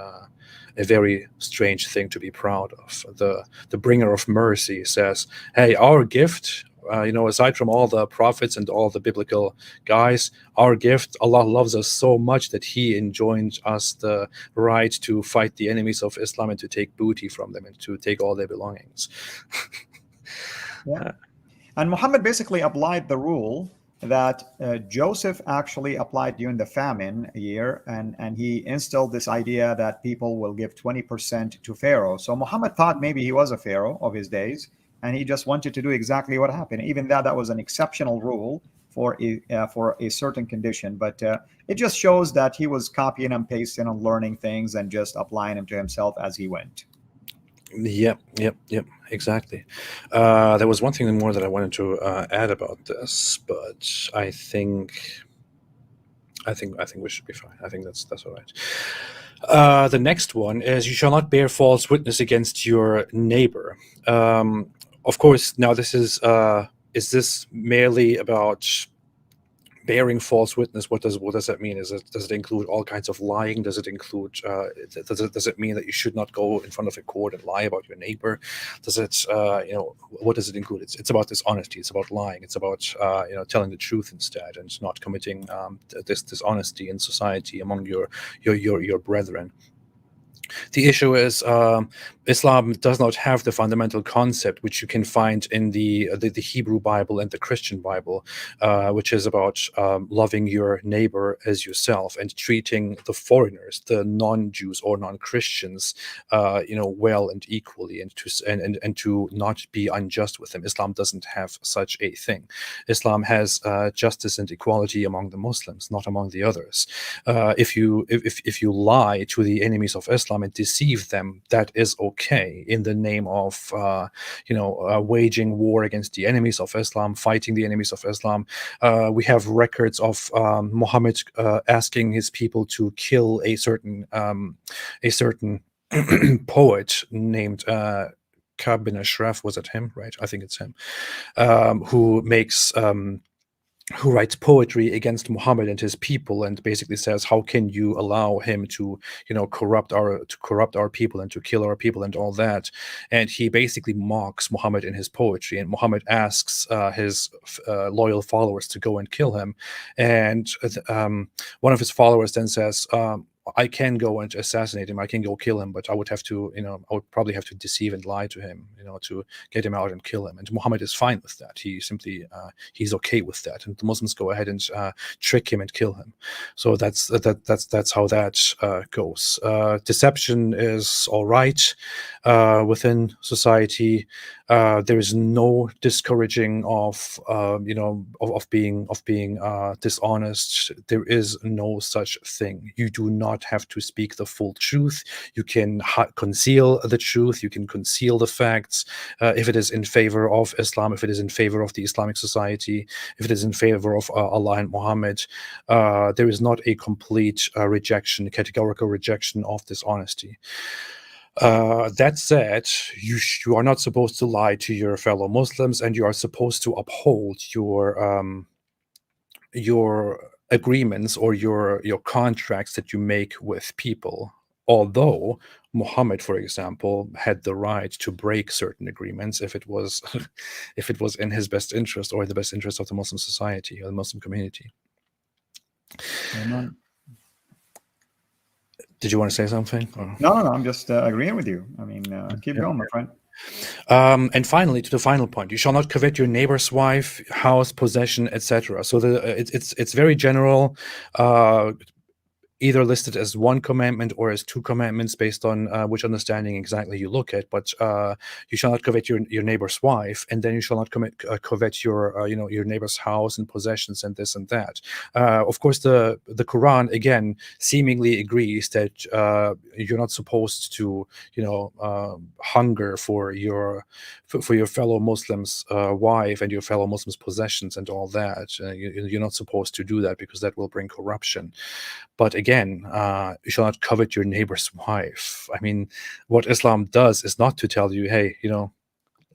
a very strange thing to be proud of. The bringer of mercy says, "Hey, our gift." Aside from all the prophets and all the biblical guys, our gift, Allah loves us so much that He enjoined us the right to fight the enemies of Islam and to take booty from them and to take all their belongings. Yeah. And Muhammad basically applied the rule that Joseph actually applied during the famine year, and he instilled this idea that people will give 20% to Pharaoh. So Muhammad thought maybe he was a Pharaoh of his days, and he just wanted to do exactly what happened. Even that was an exceptional rule for a certain condition, but it just shows that he was copying and pasting and learning things and just applying them to himself as he went. Yep, exactly. There was one thing more that I wanted to add about this, but I think we should be fine. I think that's all right. The next one is, you shall not bear false witness against your neighbor. Of course, now this is this merely about bearing false witness, what does that mean? Does it include all kinds of lying? Does it include does it mean that you should not go in front of a court and lie about your neighbor? Does it what does it include? It's about dishonesty. It's about lying. It's about telling the truth instead, and not committing this dishonesty in society among your brethren. The issue is Islam does not have the fundamental concept which you can find in the Hebrew Bible and the Christian Bible, which is about loving your neighbor as yourself and treating the foreigners, the non-Jews or non-Christians, well and equally, and to not be unjust with them. Islam doesn't have such a thing. Islam has justice and equality among the Muslims, not among the others. If you lie to the enemies of Islam and deceive them, that is okay in the name of waging war against the enemies of Islam, fighting the enemies of Islam. We have records of Muhammad asking his people to kill a certain poet named Ka'b bin Ashraf. Was it him? Right, I think it's him. Who writes poetry against Muhammad and his people, and basically says, how can you allow him to corrupt our people and to kill our people and all that? And he basically mocks Muhammad in his poetry, and Muhammad asks his loyal followers to go and kill him. And one of his followers then says, I can go and assassinate him, I can go kill him, but I would probably have to deceive and lie to him, to get him out and kill him. And Muhammad is fine with that. He simply he's okay with that, and the Muslims go ahead and trick him and kill him. So that's how that goes. Deception is all right within society. There is no discouraging of being dishonest. There is no such thing. You do not have to speak the full truth. You can conceal the truth. You can conceal the facts if it is in favor of Islam, if it is in favor of the Islamic society, if it is in favor of Allah and Muhammad. There is not a complete categorical rejection of dishonesty. That said, you are not supposed to lie to your fellow Muslims, and you are supposed to uphold your agreements or your contracts that you make with people. Although Muhammad, for example, had the right to break certain agreements if it was in his best interest or in the best interest of the Muslim society or the Muslim community. Amen. Did you want to say something? Or? No, I'm just agreeing with you. I mean, keep going, my friend. And finally, to the final point, you shall not covet your neighbor's wife, house, possession, etc. So it's very general, either listed as one commandment or as two commandments based on which understanding exactly you look at. But you shall not covet your neighbor's wife, and then you shall not covet your neighbor's house and possessions and this and that. Of course, the Quran again seemingly agrees that you're not supposed to hunger for your fellow Muslim's wife and your fellow Muslim's possessions and all that. You're not supposed to do that because that will bring corruption. But again, you shall not covet your neighbor's wife. I mean, what Islam does is not to tell you, hey,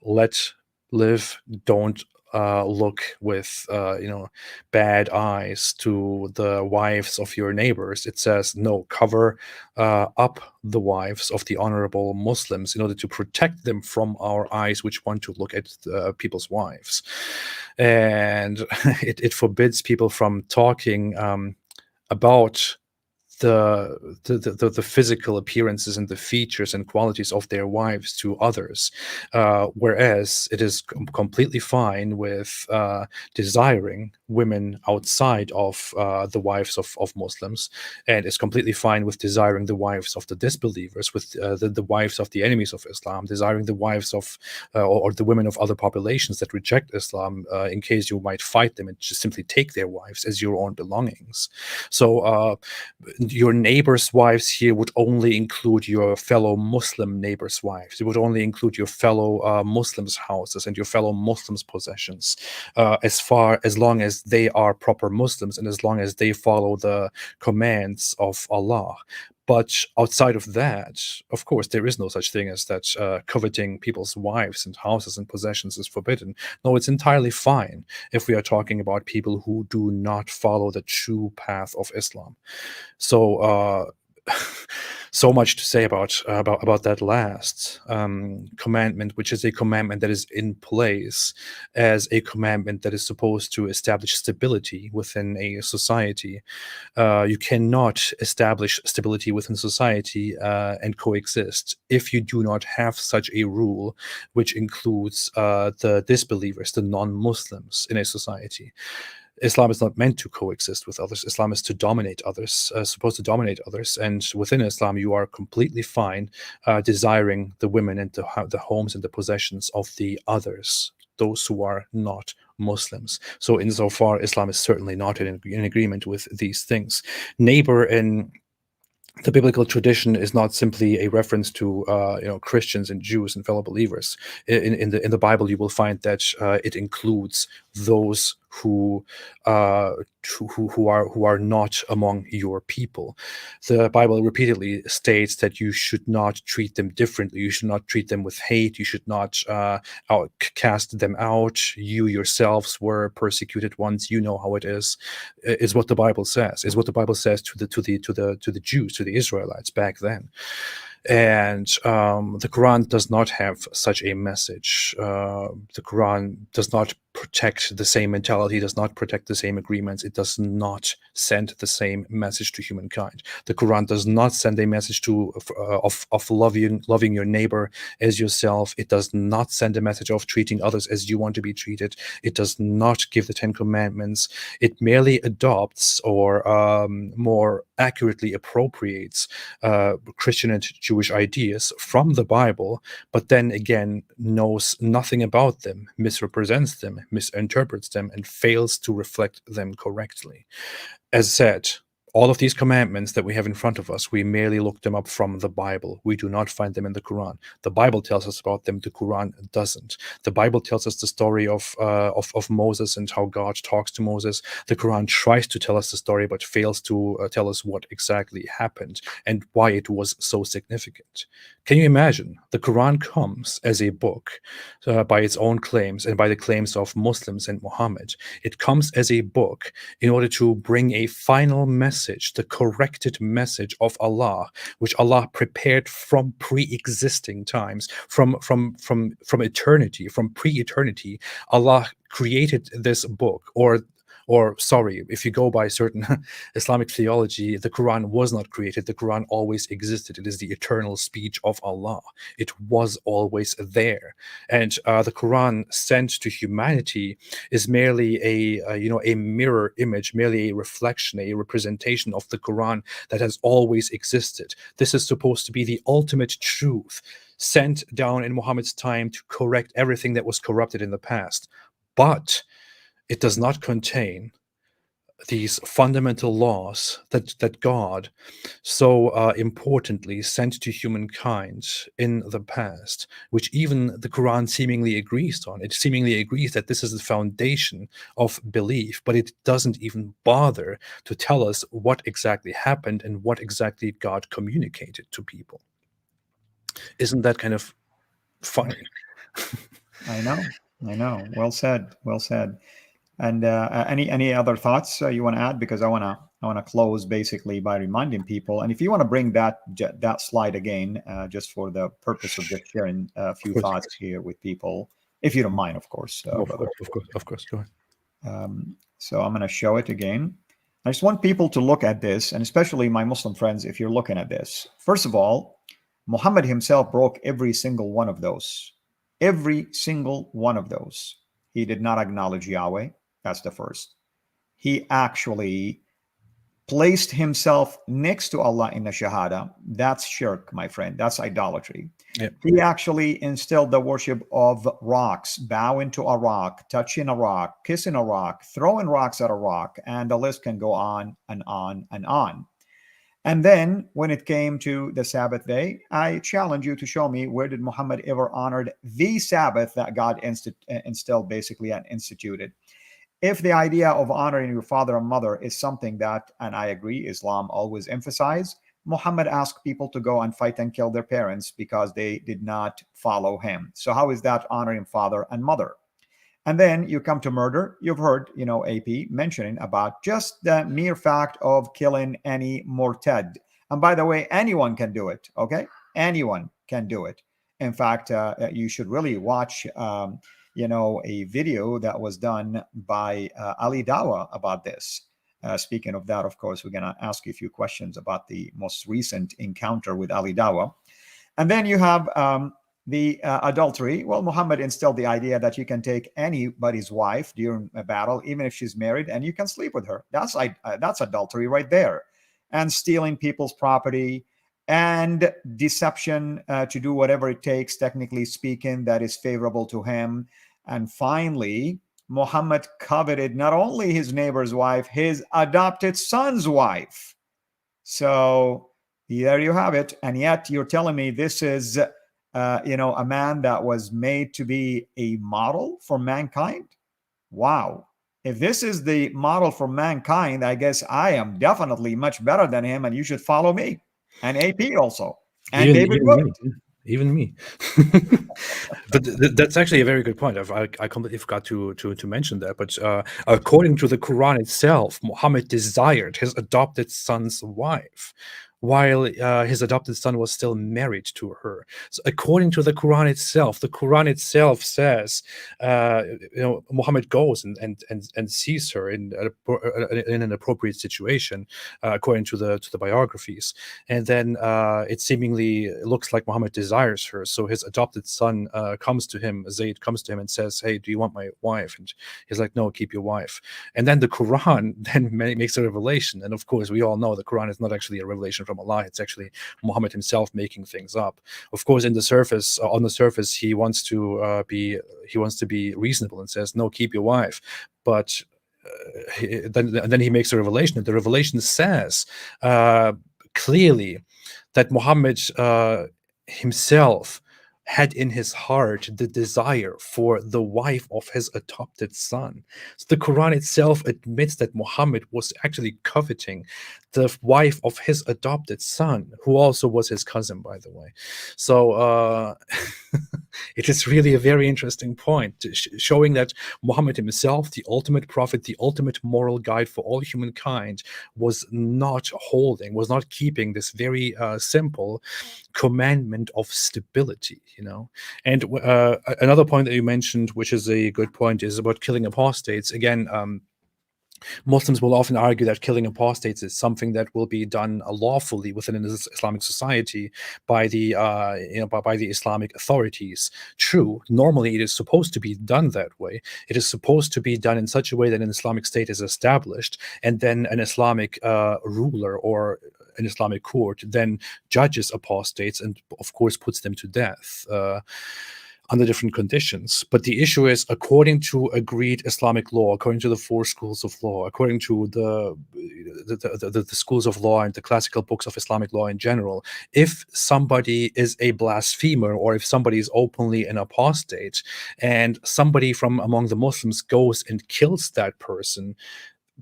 let live, don't look with bad eyes to the wives of your neighbors. It says, no, cover up the wives of the honorable Muslims in order to protect them from our eyes which want to look at people's wives. And it forbids people from talking about the physical appearances and the features and qualities of their wives to others, whereas it is completely fine with desiring women outside of the wives of Muslims, and it's completely fine with desiring the wives of the disbelievers, with the wives of the enemies of Islam, desiring the wives of or the women of other populations that reject Islam, in case you might fight them and just simply take their wives as your own belongings. So your neighbor's wives here would only include your fellow Muslim neighbor's wives. It would only include your fellow Muslims' houses and your fellow Muslims' possessions, as long as they are proper Muslims and as long as they follow the commands of Allah. But outside of that, of course, there is no such thing as that coveting people's wives and houses and possessions is forbidden. No, it's entirely fine if we are talking about people who do not follow the true path of Islam. So, so much to say about that last commandment, which is a commandment that is in place as a commandment that is supposed to establish stability within a society. You cannot establish stability within society and coexist if you do not have such a rule, which includes the disbelievers, the non-Muslims in a society. Islam is not meant to coexist with others. Islam is to dominate others, supposed to dominate others. And within Islam, you are completely fine desiring the women and the homes and the possessions of the others, those who are not Muslims. So insofar, Islam is certainly not in agreement with these things. Neighbor in the biblical tradition is not simply a reference to Christians and Jews and fellow believers. In the Bible, you will find that it includes those who are not among your people. The Bible repeatedly states that you should not treat them differently. You should not treat them with hate. You should not cast them out. You yourselves were persecuted once. You know how it is. Is what the Bible says. Is what the Bible says to the Jews, to the Israelites back then. And the Quran does not have such a message. The Quran does not protect the same mentality, does not protect the same agreements. It does not send the same message to humankind. The Quran does not send a message of loving your neighbor as yourself. It does not send a message of treating others as you want to be treated. It does not give the 10 Commandments. It merely adopts or more accurately appropriates Christian and Jewish ideas from the Bible, but then again knows nothing about them, misrepresents them, misinterprets them, and fails to reflect them correctly. As said, all of these commandments that we have in front of us, we merely look them up from the Bible. We do not find them in the Quran. The Bible tells us about them. The Quran doesn't. The Bible tells us the story of Moses and how God talks to Moses. The Quran tries to tell us the story, but fails to tell us what exactly happened and why it was so significant. Can you imagine? The Quran comes as a book by its own claims and by the claims of Muslims and Muhammad. It comes as a book in order to bring a final message, the corrected message of Allah, which Allah prepared from pre-existing times, from eternity, from pre-eternity. Allah created this book, or sorry, if you go by certain Islamic theology, the Quran was not created. The Quran always existed. It is the eternal speech of Allah. It was always there. And the Quran sent to humanity is merely a mirror image, merely a reflection, a representation of the Quran that has always existed. This is supposed to be the ultimate truth sent down in Muhammad's time to correct everything that was corrupted in the past. But it does not contain these fundamental laws that God so importantly sent to humankind in the past, which even the Quran seemingly agrees on. It seemingly agrees that this is the foundation of belief, but it doesn't even bother to tell us what exactly happened and what exactly God communicated to people. Isn't that kind of funny? I know. Well said. And any other thoughts you want to add? Because I want to close basically by reminding people. And if you want to bring that slide again, just for the purpose of just sharing a few thoughts here with people, if you don't mind, of course. Of course. Go ahead. So I'm going to show it again. I just want people to look at this, and especially my Muslim friends, if you're looking at this. First of all, Muhammad himself broke every single one of those. Every single one of those. He did not acknowledge Yahweh. That's the first. He actually placed himself next to Allah in the Shahada. That's shirk, my friend. That's idolatry. Yep. He actually instilled the worship of rocks, bowing to a rock, touching a rock, kissing a rock, throwing rocks at a rock, and the list can go on and on and on. And then when it came to the Sabbath day, I challenge you to show me where did Muhammad ever honored the Sabbath that God instilled basically and instituted. If the idea of honoring your father and mother is something that, and I agree, Islam always emphasized, Muhammad asked people to go and fight and kill their parents because they did not follow him. So how is that honoring father and mother? And then you come to murder. You've heard, AP mentioning about just the mere fact of killing any murtad. And by the way, anyone can do it, okay? Anyone can do it. In fact, you should really watch, a video that was done by Ali Dawa about this. Speaking of that, of course, we're going to ask you a few questions about the most recent encounter with Ali Dawa. And then you have the adultery. Well, Muhammad instilled the idea that you can take anybody's wife during a battle, even if she's married, and you can sleep with her. That's adultery right there. And stealing people's property and deception to do whatever it takes, technically speaking, that is favorable to him. And finally, Muhammad coveted not only his neighbor's wife, his adopted son's wife. So there you have it. And yet you're telling me this is, a man that was made to be a model for mankind? Wow. If this is the model for mankind, I guess I am definitely much better than him, and you should follow me. And AP also. And David Wood. Even me. But that's actually a very good point. I completely forgot to mention that. But according to the Quran itself, Muhammad desired his adopted son's wife, while his adopted son was still married to her. So according to the Quran itself says, Muhammad goes and sees her in an appropriate situation, according to the biographies, and then it seemingly looks like Muhammad desires her. So his adopted son comes to him, Zayd comes to him and says, "Hey, do you want my wife?" And he's like, "No, keep your wife." And then the Quran then makes a revelation, and of course we all know the Quran is not actually a revelation from Allah. It's actually Muhammad himself making things up. Of course, on the surface, he wants to be reasonable and says, "No, keep your wife." But then he makes a revelation, and the revelation says clearly that Muhammad himself had in his heart the desire for the wife of his adopted son. So the Quran itself admits that Muhammad was actually coveting the wife of his adopted son, who also was his cousin, by the way. So it is really a very interesting point, showing that Muhammad himself, the ultimate prophet, the ultimate moral guide for all humankind, was not keeping this very simple commandment of stability, And another point that you mentioned, which is a good point, is about killing apostates. Again, Muslims will often argue that killing apostates is something that will be done lawfully within an Islamic society by the by the Islamic authorities. True, normally it is supposed to be done that way. It is supposed to be done in such a way that an Islamic state is established, and then an Islamic ruler or an Islamic court then judges apostates and, of course, puts them to death under different conditions. But the issue is, according to agreed Islamic law, according to the 4 schools of law, according to the schools of law and the classical books of Islamic law in general, if somebody is a blasphemer, or if somebody is openly an apostate, and somebody from among the Muslims goes and kills that person,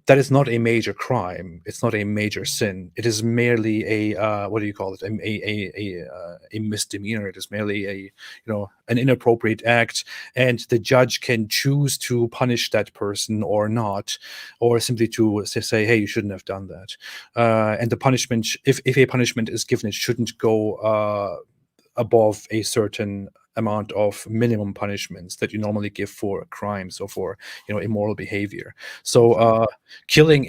that is not a major crime. It's not a major sin. It is merely a what do you call it? A misdemeanor. It is merely an inappropriate act, and the judge can choose to punish that person or not, or simply to say, "Hey, you shouldn't have done that." And the punishment, if a punishment is given, it shouldn't go above a certain amount of minimum punishments that you normally give for crimes or for immoral behavior. So killing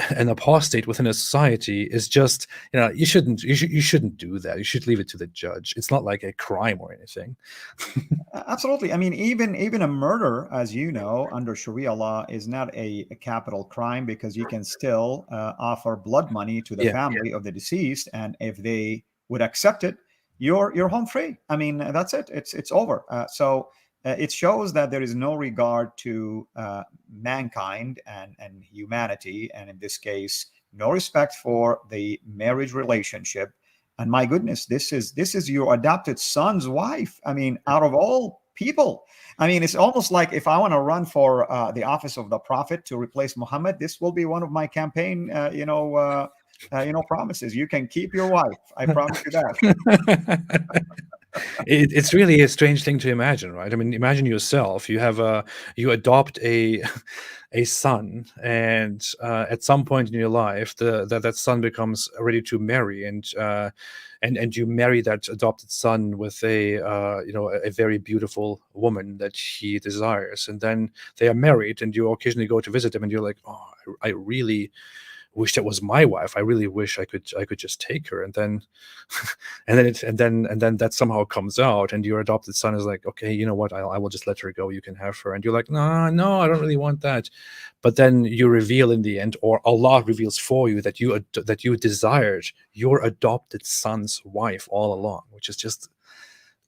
an apostate within a society is just you shouldn't do that. You should leave it to the judge. It's not like a crime or anything. Absolutely. I mean, even a murder, as you know, under Sharia law is not a capital crime, because you can still offer blood money to the family of the deceased, and if they would accept it, you're home free. I mean, that's it. It's over. So it shows that there is no regard to mankind and humanity, and in this case, no respect for the marriage relationship. And my goodness, this is your adopted son's wife. I mean, out of all people, I mean, it's almost like if I want to run for the office of the prophet to replace Muhammad, this will be one of my campaign, promises. You can keep your wife. I promise you that. It's really a strange thing to imagine, right? I mean, imagine yourself. You adopt a son, and at some point in your life, that son becomes ready to marry, and you marry that adopted son with a very beautiful woman that he desires, and then they are married, and you occasionally go to visit them, and you're like, oh, I really wish that was my wife. I really wish I could just take her, and then and then that somehow comes out, and your adopted son is like, okay, you know what, I will just let her go, you can have her, and you're like, no, I don't really want that. But then you reveal in the end, or Allah reveals for you, that you desired your adopted son's wife all along, which is just,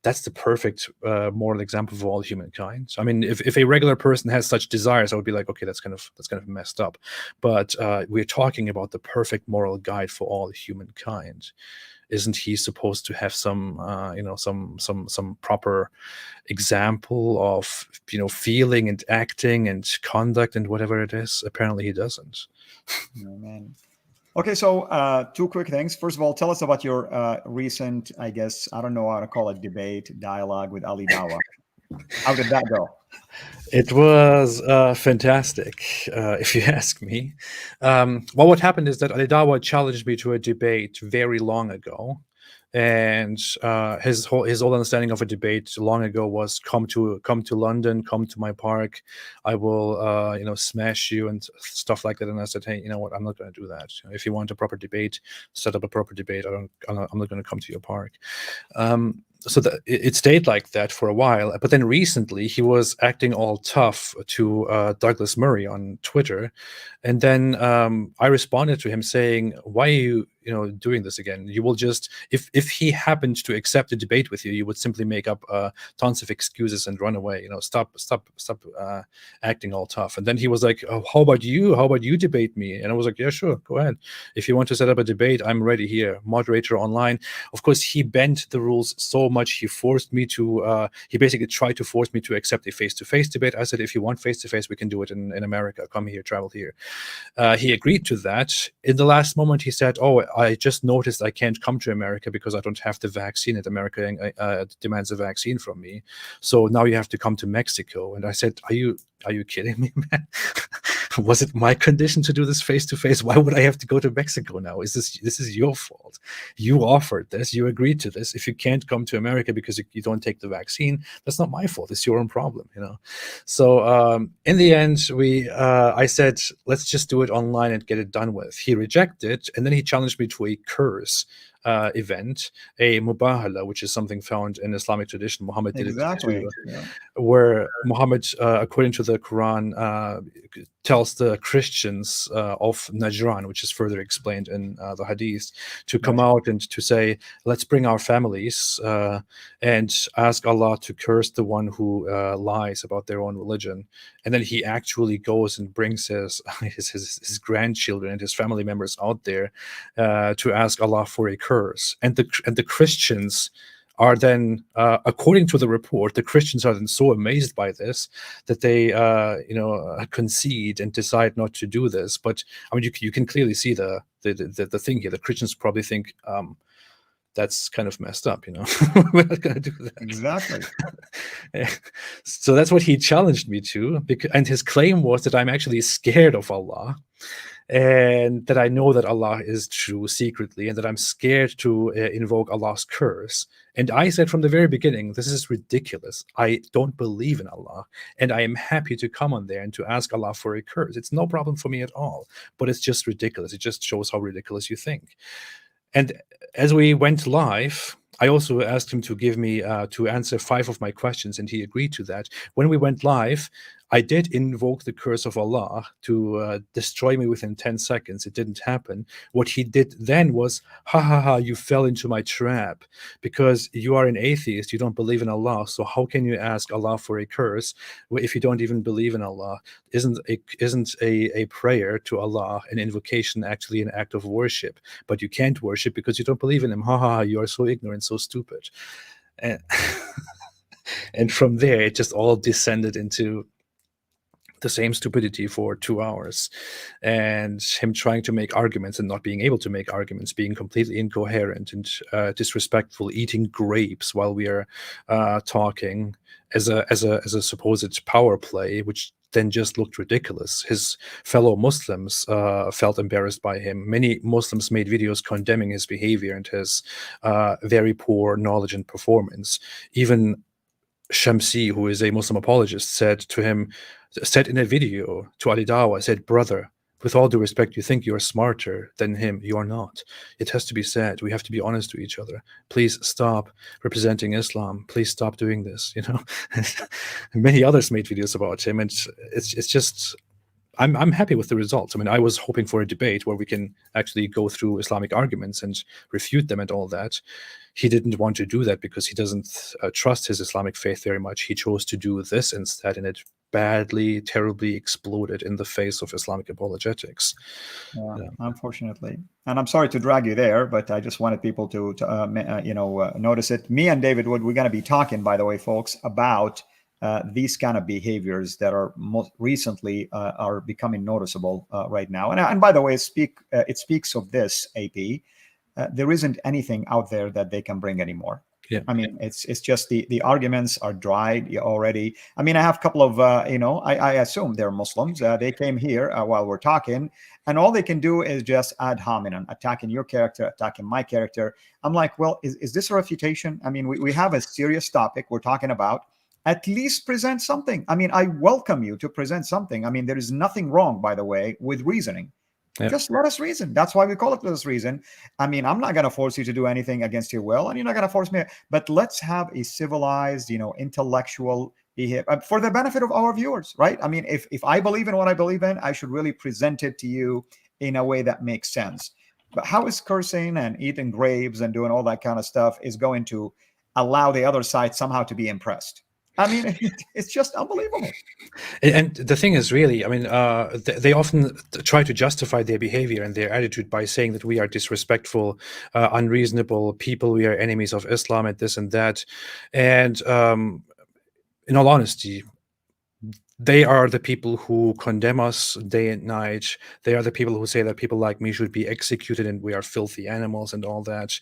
that's the perfect moral example of all humankind. I mean, if a regular person has such desires, I would be like, okay, that's kind of messed up. But we're talking about the perfect moral guide for all humankind. Isn't he supposed to have some some proper example of feeling and acting and conduct and whatever it is? Apparently he doesn't. Oh, man. Okay, so two quick things. First of all, tell us about your recent, I guess, I don't know how to call it, debate, dialogue with Ali Dawa. How did that go? It was fantastic, if you ask me. Well, what happened is that Ali Dawa challenged me to a debate very long ago. And his whole understanding of a debate long ago was come to London, come to my park, I will smash you and stuff like that. And I said, hey, you know what, I'm not going to do that. If you want a proper debate, set up a proper debate. I'm not going to come to your park. So it stayed like that for a while, but then recently he was acting all tough to Douglas Murray on Twitter, and then I responded to him saying, "Why are you doing this again? You will just, if he happened to accept a debate with you, you would simply make up tons of excuses and run away. Stop acting all tough." And then he was like, "Oh, how about you? How about you debate me?" And I was like, "Yeah, sure, go ahead. If you want to set up a debate, I'm ready here. Moderator online." Of course, he bent the rules so much. He forced me to. He basically tried to force me to accept a face-to-face debate. I said, "If you want face-to-face, we can do it in America. Come here, travel here." He agreed to that. In the last moment, he said, "Oh, I just noticed I can't come to America because I don't have the vaccine, and America demands a vaccine from me. So now you have to come to Mexico." And I said, "Are you kidding me, man? Was it my condition to do this face to face? Why would I have to go to Mexico now? This is your fault. You offered this. You agreed to this. If you can't come to America because you don't take the vaccine, that's not my fault. It's your own problem, So in the end, I said, let's just do it online and get it done with. He rejected, and then he challenged me to a curse event, a mubahala, which is something found in Islamic tradition. Muhammad did Exactly. it too, where Muhammad, according to the Quran, tells the Christians of Najran, which is further explained in the Hadith, to come out and to say, let's bring our families and ask Allah to curse the one who lies about their own religion. And then he actually goes and brings his grandchildren and his family members out there to ask Allah for a curse. And the Christians are then, according to the report, the Christians are then so amazed by this that they, concede and decide not to do this. But I mean, you can clearly see the thing here. The Christians probably think that's kind of messed up, We're not going to do that. Exactly. So that's what he challenged me to, and his claim was that I'm actually scared of Allah, and that I know that Allah is true secretly, and that I'm scared to invoke Allah's curse. And I said from the very beginning, this is ridiculous. I don't believe in Allah, and I am happy to come on there and to ask Allah for a curse. It's no problem for me at all, but it's just ridiculous. It just shows how ridiculous you think. And as we went live, I also asked him to give me to answer 5 of my questions, and he agreed to that. When we went live, I did invoke the curse of Allah to destroy me within 10 seconds. It didn't happen. What he did then was, ha ha ha, you fell into my trap because you are an atheist. You don't believe in Allah. So how can you ask Allah for a curse if you don't even believe in Allah? Isn't a prayer to Allah, an invocation, actually an act of worship? But you can't worship because you don't believe in him. Ha ha ha, you are so ignorant, so stupid. And, and from there, it just all descended into the same stupidity for 2 hours, and him trying to make arguments and not being able to make arguments, being completely incoherent and disrespectful, eating grapes while we are talking as a supposed power play, which then just looked ridiculous. His fellow Muslims felt embarrassed by him. Many Muslims made videos condemning his behavior and his very poor knowledge and performance. Even Shamsi, who is a Muslim apologist, said in a video to Ali Dawa, said, "Brother, with all due respect, you think you are smarter than him. You are not. It has to be said. We have to be honest to each other. Please stop representing Islam. Please stop doing this." Many others made videos about him, and it's just. I'm happy with the results. I mean, I was hoping for a debate where we can actually go through Islamic arguments and refute them and all that. He didn't want to do that because he doesn't trust his Islamic faith very much. He chose to do this instead, and it badly, terribly exploded in the face of Islamic apologetics. Yeah, unfortunately. And I'm sorry to drag you there, but I just wanted people to notice it. Me and David Wood, we're going to be talking, by the way, folks, about these kind of behaviors that are most recently are becoming noticeable right now. And by the way, it speaks of this, AP. There isn't anything out there that they can bring anymore. Yeah. I mean, it's just the arguments are dried already. I mean, I have a couple of, I assume they're Muslims. They came here while we're talking, and all they can do is just ad hominem, attacking your character, attacking my character. I'm like, well, is this a refutation? I mean, we have a serious topic we're talking about. At least present something. I mean, I welcome you to present something. I mean, there is nothing wrong, by the way, with reasoning. Yeah. Just let us reason. That's why we call it let us reason. I mean, I'm not going to force you to do anything against your will, and you're not going to force me. But let's have a civilized, intellectual behavior for the benefit of our viewers, right? I mean, if I believe in what I believe in, I should really present it to you in a way that makes sense. But how is cursing and eating grapes and doing all that kind of stuff is going to allow the other side somehow to be impressed? I mean, it's just unbelievable. And the thing is, really, I mean, they often try to justify their behavior and their attitude by saying that we are disrespectful, unreasonable people, we are enemies of Islam and this and that. And in all honesty, they are the people who condemn us day and night. They are the people who say that people like me should be executed and we are filthy animals and all that.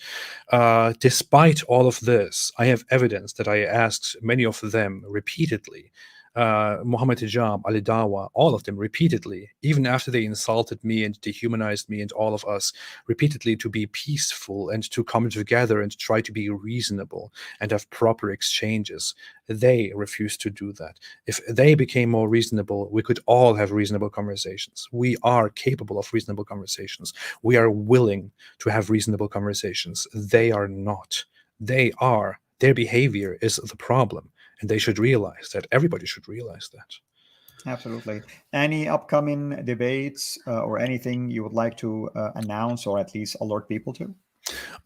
Despite all of this, I have evidence that I asked many of them repeatedly. Muhammad Hijab, Ali Dawa, all of them repeatedly, even after they insulted me and dehumanized me and all of us, repeatedly to be peaceful and to come together and try to be reasonable and have proper exchanges. They refused to do that. If they became more reasonable, we could all have reasonable conversations. We are capable of reasonable conversations. We are willing to have reasonable conversations. They are not. Their behavior is the problem. And they should realize that. Everybody should realize that. Absolutely. Any upcoming debates or anything you would like to announce or at least alert people to?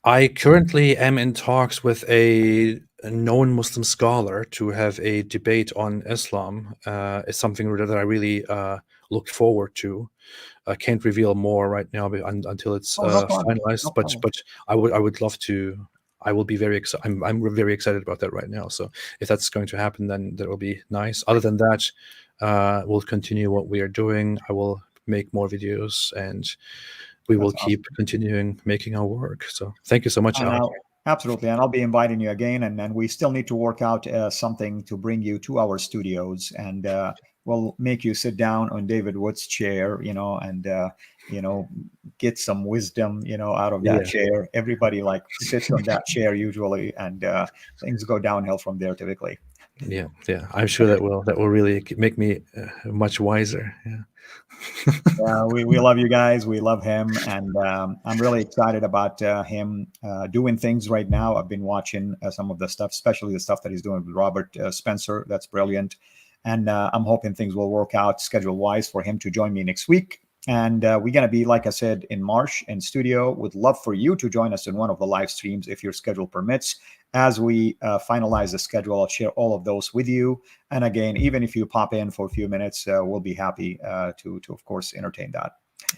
I currently am in talks with a known Muslim scholar to have a debate on Islam. It's something that I really look forward to. I can't reveal more right now until it's finalized. No, but I would love to. I will be very excited. I'm very excited about that right now. So if that's going to happen, then that will be nice. Other than that, we'll continue what we are doing. I will make more videos, and we will keep continuing making our work. So thank you so much, Al. Absolutely. And I'll be inviting you again. And we still need to work out something to bring you to our studios. And we'll make you sit down on David Wood's chair, and get some wisdom, out of that chair. Everybody sits on that chair usually, and things go downhill from there typically. Yeah. I'm sure that will really make me much wiser. Yeah. We love you guys. We love him, and I'm really excited about him doing things right now. I've been watching some of the stuff, especially the stuff that he's doing with Robert Spencer. That's brilliant, and I'm hoping things will work out schedule-wise for him to join me next week. And we're going to be, like I said, in March in studio. Would love for you to join us in one of the live streams if your schedule permits. As we finalize the schedule, I'll share all of those with you. And again, even if you pop in for a few minutes, we'll be happy to of course, entertain that.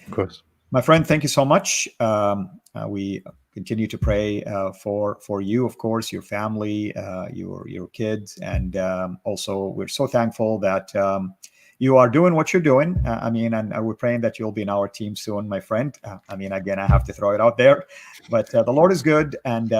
Of course. My friend, thank you so much. We continue to pray for you, of course, your family, your kids. And also, we're so thankful that you are doing what you're doing. And we're praying that you'll be in our team soon, my friend. Again, I have to throw it out there, but the Lord is good, and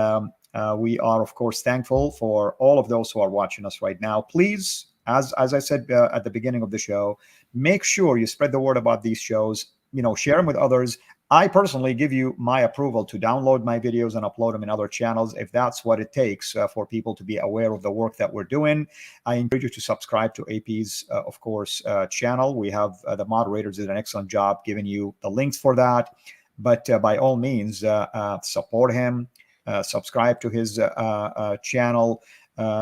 we are, of course, thankful for all of those who are watching us right now. Please, as I said at the beginning of the show, make sure you spread the word about these shows. Share them with others. I personally give you my approval to download my videos and upload them in other channels if that's what it takes for people to be aware of the work that we're doing. I encourage you to subscribe to AP's, of course, channel. We have the moderators did an excellent job giving you the links for that. But by all means, support him, subscribe to his channel.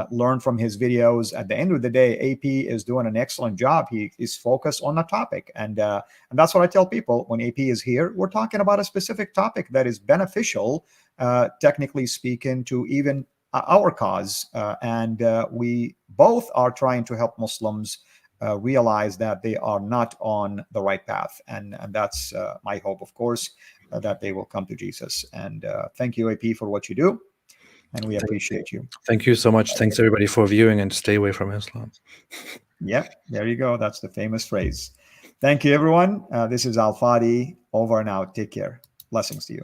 Learn from his videos. At the end of the day, AP is doing an excellent job. He is focused on a topic, and that's what I tell people when AP is here. We're talking about a specific topic that is beneficial, technically speaking, to even our cause, and we both are trying to help Muslims realize that they are not on the right path, and that's my hope, of course, that they will come to Jesus. And thank you, AP, for what you do. And we appreciate you. Thank you so much. Thanks, everybody, for viewing, and stay away from Islam. Yep, there you go. That's the famous phrase. Thank you, everyone. This is Al Fadi, over and out. Take care. Blessings to you.